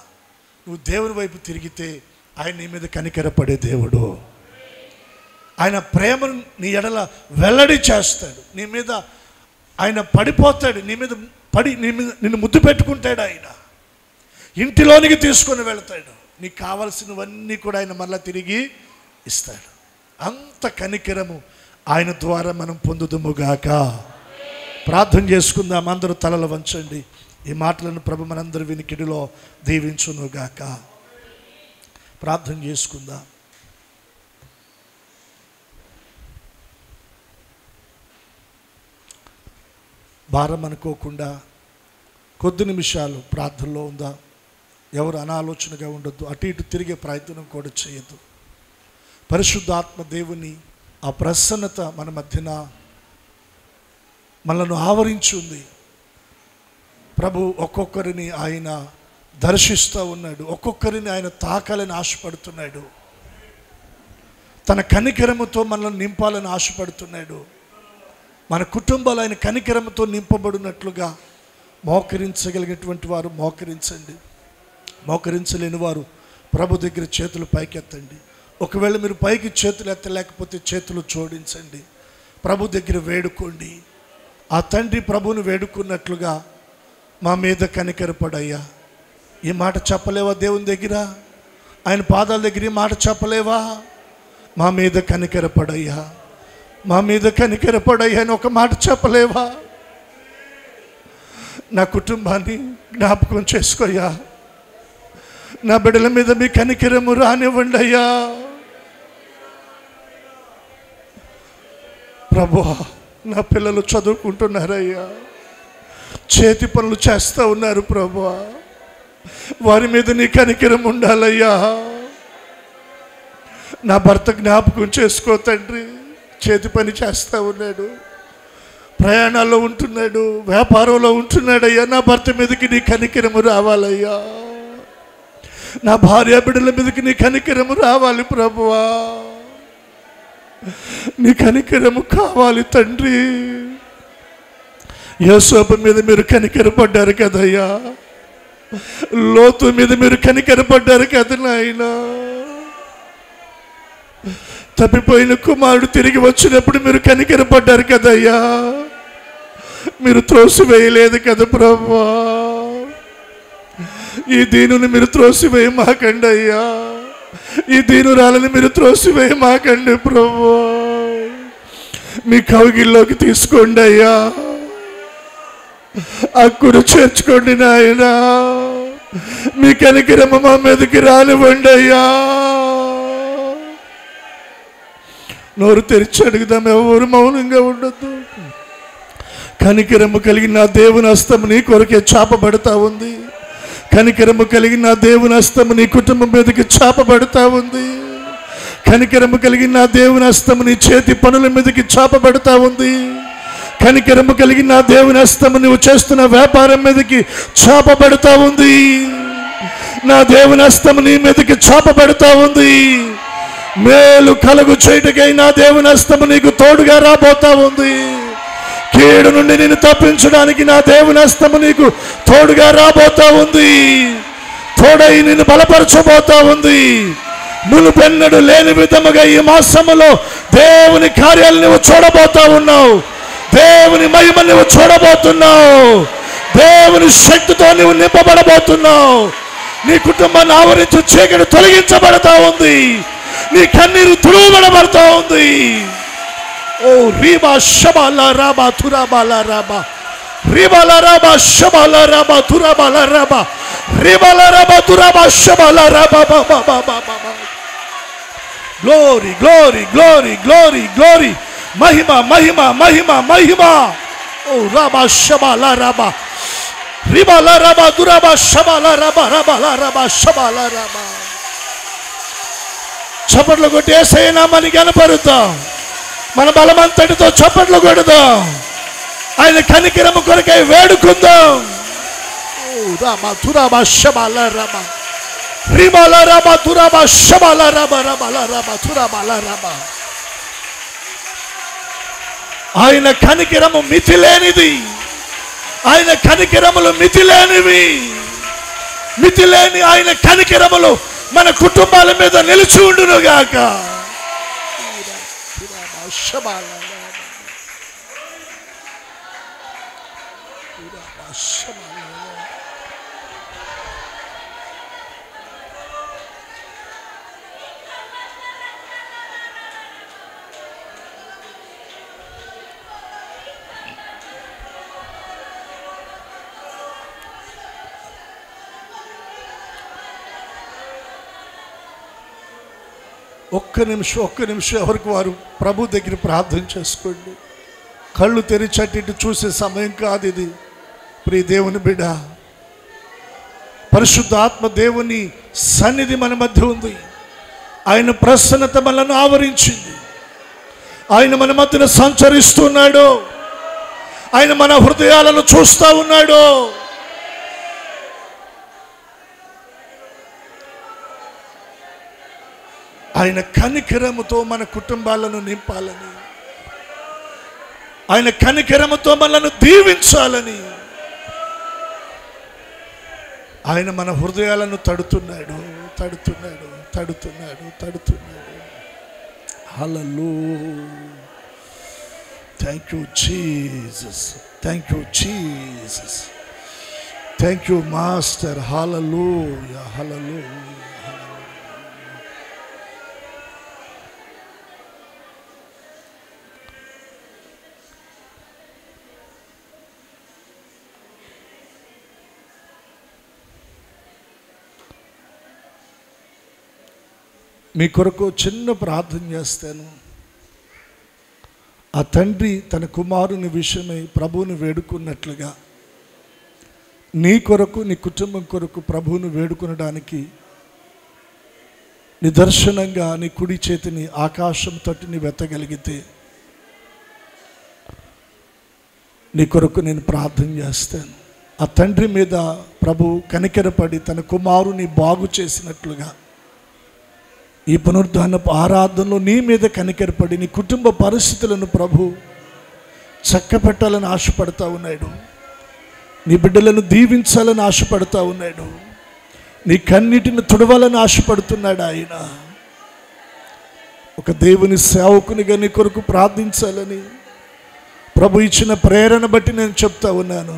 నువ్వు దేవుని వైపు తిరిగితే ఆయన నీ మీద కనికరపడే దేవుడు. ఆయన ప్రేమను నీ ఎడల వెల్లడి చేస్తాడు. నీ మీద ఆయన పడిపోతాడు, నీ మీద పడి నిన్ను ముద్దు పెట్టుకుంటాడు. ఆయన ఇంటిలోనికి తీసుకొని వెళ్తాడు. నీకు కావలసినవన్నీ కూడా ఆయన మళ్ళీ తిరిగి ఇస్తాడు. అంత కనికరము ఆయన ద్వారా మనం పొందుదుముగాక. ప్రార్థన చేసుకుందాం. అందరూ తలలు వంచండి. ఈ మాటలను ప్రభు మనందరి వినికిడిలో దీవించునుగాక. ప్రార్థన చేసుకుందాం. భారం అనుకోకుండా కొద్ది నిమిషాలు ప్రార్థనలో ఉందా. ఎవరు అనాలోచనగా ఉండొద్దు, అటు ఇటు తిరిగే ప్రయత్నం కూడా చేయొద్దు. పరిశుద్ధాత్మ దేవుని ఆ ప్రసన్నత మన మధ్యన మనను ఆవరించి ఉంది. ప్రభు ఒక్కొక్కరిని ఆయన దర్శిస్తూ ఉన్నాడు. ఒక్కొక్కరిని ఆయన తాకాలని ఆశపడుతున్నాడు. తన కనికరముతో మనల్ని నింపాలని ఆశపడుతున్నాడు. మన కుటుంబాలు ఆయన కనికరముతో నింపబడినట్లుగా మోకరించగలిగినటువంటి వారు మోకరించండి. మోకరించలేని వారు ప్రభు దగ్గర చేతులు పైకెత్తండి. ఒకవేళ మీరు పైకి చేతులు ఎత్తలేకపోతే చేతులు జోడించండి. ప్రభు దగ్గర వేడుకోండి. ఆ తండ్రి ప్రభువును వేడుకున్నట్లుగా, మా మీద కనికరపడయ్యా. ఈ మాట చెప్పలేవా? దేవుని దగ్గర, ఆయన పాదాల దగ్గర ఈ మాట చెప్పలేవా? మా మీద కనికరపడయ్యా, మా మీద కనికరపడయ్యా అని ఒక మాట చెప్పలేవా? నా కుటుంబాన్ని జ్ఞాపకం చేసుకోయ్యా, నా బిడ్డల మీద మీ కనికరము రానివ్వండి అయ్యా. ప్రభువా, నా పిల్లలు చదువుకుంటున్నారయ్యా, చేతి పనులు చేస్తూ ఉన్నారు ప్రభువా, వారి మీద నీ కనికరం ఉండాలయ్యా. నా భర్త జ్ఞాపకం చేసుకో తండ్రి, చేతి పని చేస్తూ ఉన్నాడు, ప్రయాణాల్లో ఉంటున్నాడు, వ్యాపారంలో ఉంటున్నాడయ్యా. నా భర్త మీదకి నీ కనికరము రావాలయ్యా. నా భార్య బిడ్డల మీదకి నీ కనికరము రావాలి ప్రభువా. నీ కనికరము కావాలి తండ్రి. యోసేపు మీద మీరు కనికరపడ్డారు కదయ్యా, లోతు మీద మీరు కనికరపడ్డారు కదా నాయన. తప్పిపోయిన కుమారుడు తిరిగి వచ్చినప్పుడు మీరు కనికరపడ్డారు కదయ్యా, మీరు త్రోసివేయలేదు కదా ప్రభువా. ఈ దీనుని మీరు త్రోసివేయమాకండి అయ్యా, ఈ దీనురాలని మీరు త్రోసివేయమాకండి ప్రభువా. మీ కౌగిల్లోకి తీసుకోండి అయ్యా, అక్కుడు చేర్చుకోండి నాయన. మీ కనికరమ మా మీదకి రానివ్వండి అయ్యా. నోరు తెరిచి అడుగుదాం, ఎవరు మౌనంగా ఉండొద్దు. కనికరము కలిగిన నా దేవుని హస్తము నీ కొరకే చాపబడతా ఉంది. కనికరము కలిగిన నా దేవుని హస్తము నీ కుటుంబం మీదకి చాపబడతా ఉంది. కనికరము కలిగిన నా దేవుని హస్తము నీ చేతి పనుల మీదకి చాపబడతా ఉంది. కనికరము కలిగిన నా దేవుని హస్తము నువ్వు చేస్తున్న వ్యాపారం మీదకి చాపబడతా ఉంది. నా దేవుని హస్తము నీ మీదకి చాపబడతా ఉంది. మేలు కలుగు చేయటకై నా దేవుని హస్తము నీకు తోడుగా రాబోతా ఉంది. కీడు నుండి నేను తప్పించడానికి నా దేవుని హస్తము నీకు తోడుగా రాబోతా ఉంది. తోడై నిన్ను బలపరచబోతా ఉంది. మునుపెన్నడు లేని విధముగా ఈ మాసములో దేవుని కార్యాలు నువ్వు చూడబోతా ఉన్నావు. దేవుని మహిమ నువ్వు చూడబోతున్నావు. దేవుని శక్తితో నువ్వు నింపబడబోతున్నావు. నీ కుటుంబాన్ని ఆవరించు చీకటి తొలగించబడతా ఉంది. నీ కన్నీరు తుడువబడబడతా ఉంది. ఓ రీబా షబాల రాబా తురాబాల రాబా రీబాల రాబా షబాల రాబా తురాబాల రాబా రీబాల రాబా తురాబా షబాల రాబా బాబా బాబా బాబా. Glory glory glory glory glory. మహిమ మహిమ మహిమ మహిమ. ఓ రాబా షబాల రాబా రీబాల రాబా తురాబా షబాల రాబా రాబాల రాబా షబాల రాబా. చప్పట్లు కొట్టి యేసయ్య నామాన్ని కనపరుద్దాం. మన బలమంతటితో చప్పట్లు కొడదాం. ఆయన కనికరము కొరకై వేడుకుందాం. రాబా తురాబా షబాల రాబా రీబాల రాబా తురాబా షబాల రాబా రాబాల రాబా తురాబాల రాబా. ఆయన కనికరము మితిలేనిది. ఆయన కనికరములు మితిలేనివి. మితిలేని ఆయన కనికరములు మన కుటుంబాల మీద నిలిచి ఉండునుగాక. ఒక్క నిమిషం ఎవరికి వారు ప్రభు దగ్గర ప్రార్థన చేసుకోండి. కళ్ళు తెరిచట్టు చూసే సమయం కాదు ఇది. ప్రియ దేవుని బిడ్డ, పరిశుద్ధ ఆత్మ దేవుని సన్నిధి మన మధ్య ఉంది. ఆయన ప్రసన్నత మనల్ని ఆవరించింది. ఆయన మన మధ్యన సంచరిస్తున్నాడు. ఆయన మన హృదయాలను చూస్తూ ఉన్నాడు. ఆయన కనికరముతో మన కుటుంబాలను నింపాలని, ఆయన కనికరముతో మనల్ని దీవించాలని ఆయన మన హృదయాలను తడుతున్నాడు. Hallelujah. Thank you Jesus. Thank you Jesus. Thank you master. Hallelujah. Hallelujah. మీ కొరకు చిన్న ప్రార్థన చేస్తాను. ఆ తండ్రి తన కుమారుని విషయమై ప్రభువుని వేడుకున్నట్లుగా నీ కొరకు నీ కుటుంబం కొరకు ప్రభువుని వేడుకొనడానికి నిదర్శనంగా నీ కుడి చేతిని ఆకాశం తట్టుని వెత్తగలిగితే నీ కొరకు నేను ప్రార్థన చేస్తాను. ఆ తండ్రి మీద ప్రభు కనికరపడి తన కుమారుని బాగు చేసినట్లుగా ఈ పునరుద్ధానపు ఆరాధనలో నీ మీద కనికరపడి నీ కుటుంబ పరిస్థితులను ప్రభు చక్కపెట్టాలని ఆశపడతా ఉన్నాడు. నీ బిడ్డలను దీవించాలని ఆశపడతా ఉన్నాడు. నీ కన్నిటిని తుడవాలని ఆశపడుతున్నాడు ఆయన. ఒక దేవుని సేవకునిగా నీ కొరకు ప్రార్థించాలని ప్రభు ఇచ్చిన ప్రేరణ బట్టి నేను చెప్తా ఉన్నాను.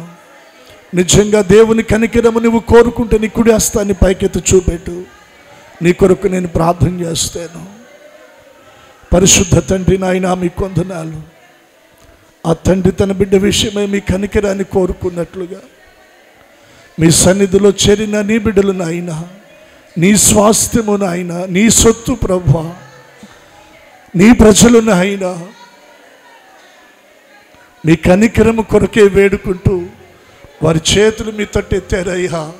నిజంగా దేవుని కనికరము నువ్వు కోరుకుంటే నీ కుడి హస్తాన్ని పైకెత్తి చూపెట్టు. నీ కొరకు నేను ప్రార్థన చేస్తాను. పరిశుద్ధ తండ్రి, నాయన మీకు వందనాలు. ఆ తండ్రి తన బిడ్డ విషయమై మీ కనికరాన్ని కోరుకున్నట్లుగా మీ సన్నిధిలో చేరిన నీ బిడ్డలు నాయన, నీ స్వాస్థ్యము నాయన, నీ సొత్తు ప్రభువా, నీ ప్రజలు నాయన, మీ కనికరము కొరకే వేడుకుంటూ వారి చేతులు మీ తట్టు ఎత్తారయ్యా.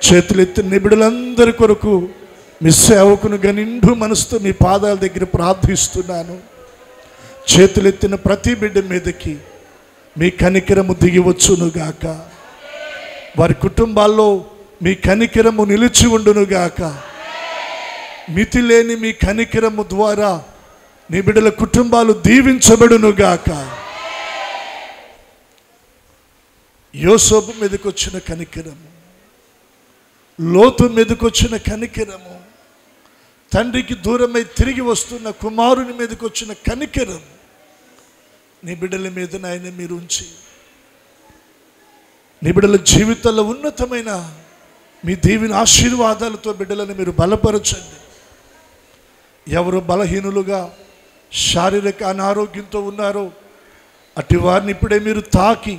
చేతులు ఎత్తిన నీ బిడ్డలందరి కొరకు మీ సేవకును నిండు మనసుతో మీ పాదాల దగ్గర ప్రార్థిస్తున్నాను. చేతులెత్తిన ప్రతి బిడ్డ మీదకి మీ కనికరము దిగివచ్చునుగాక. వారి కుటుంబాల్లో మీ కనికరము నిలిచి ఉండునుగాక. మితి లేని మీ కనికరము ద్వారా నీ బిడ్డల కుటుంబాలు దీవించబడునుగాక. యోసేపు మీదకి వచ్చిన కనికరము, లోతు మీదకి వచ్చిన కనికరము, తండ్రికి దూరమై తిరిగి వస్తున్న కుమారుని మీదకి వచ్చిన కనికరం నీ బిడ్డల మీద నాయన మీరు ఉంచి నీ బిడ్డల జీవితంలో ఉన్నతమైన మీ దీవెన ఆశీర్వాదాలతో బిడ్డలను మీరు బలపరచండి. ఎవరు బలహీనులుగా శారీరక అనారోగ్యంతో ఉన్నారో అటు వారిని ఇప్పుడే మీరు తాకి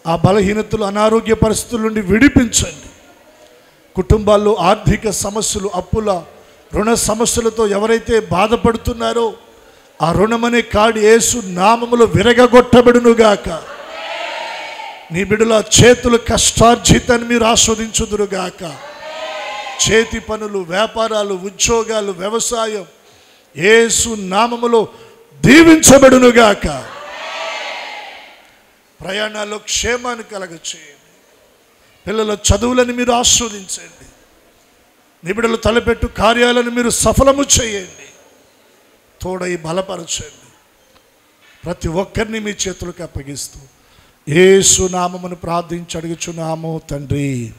ఆ బలహీనతలు, అనారోగ్య పరిస్థితుల నుండి విడిపించండి. కుటుంబాల్లో ఆర్థిక సమస్యలు, అప్పుల, రుణ సమస్యలతో ఎవరైతే బాధపడుతున్నారో ఆ రుణమనే కాడి యేసు నామములో విరగగొట్టబడునుగాక. నీ బిడ్డల చేతుల కష్టార్జితాన్ని మీరు ఆస్వాదించుదురుగాక. చేతి పనులు, వ్యాపారాలు, ఉద్యోగాలు, వ్యవసాయం యేసు నామములో దీవించబడునుగాక. ప్రయాణాల్లో క్షేమాన్ని కలగచేయండి. పిల్లల చదువులను మీరు ఆస్వాదించండి. నిబిడలు తలపెట్టు కార్యాలను మీరు సఫలము చేయండి. తోడై బలపరచండి. ప్రతి ఒక్కరిని మీ చేతులకు అప్పగిస్తూ యేసు నామమును ప్రార్థించి అడుగుచున్నాము తండ్రి.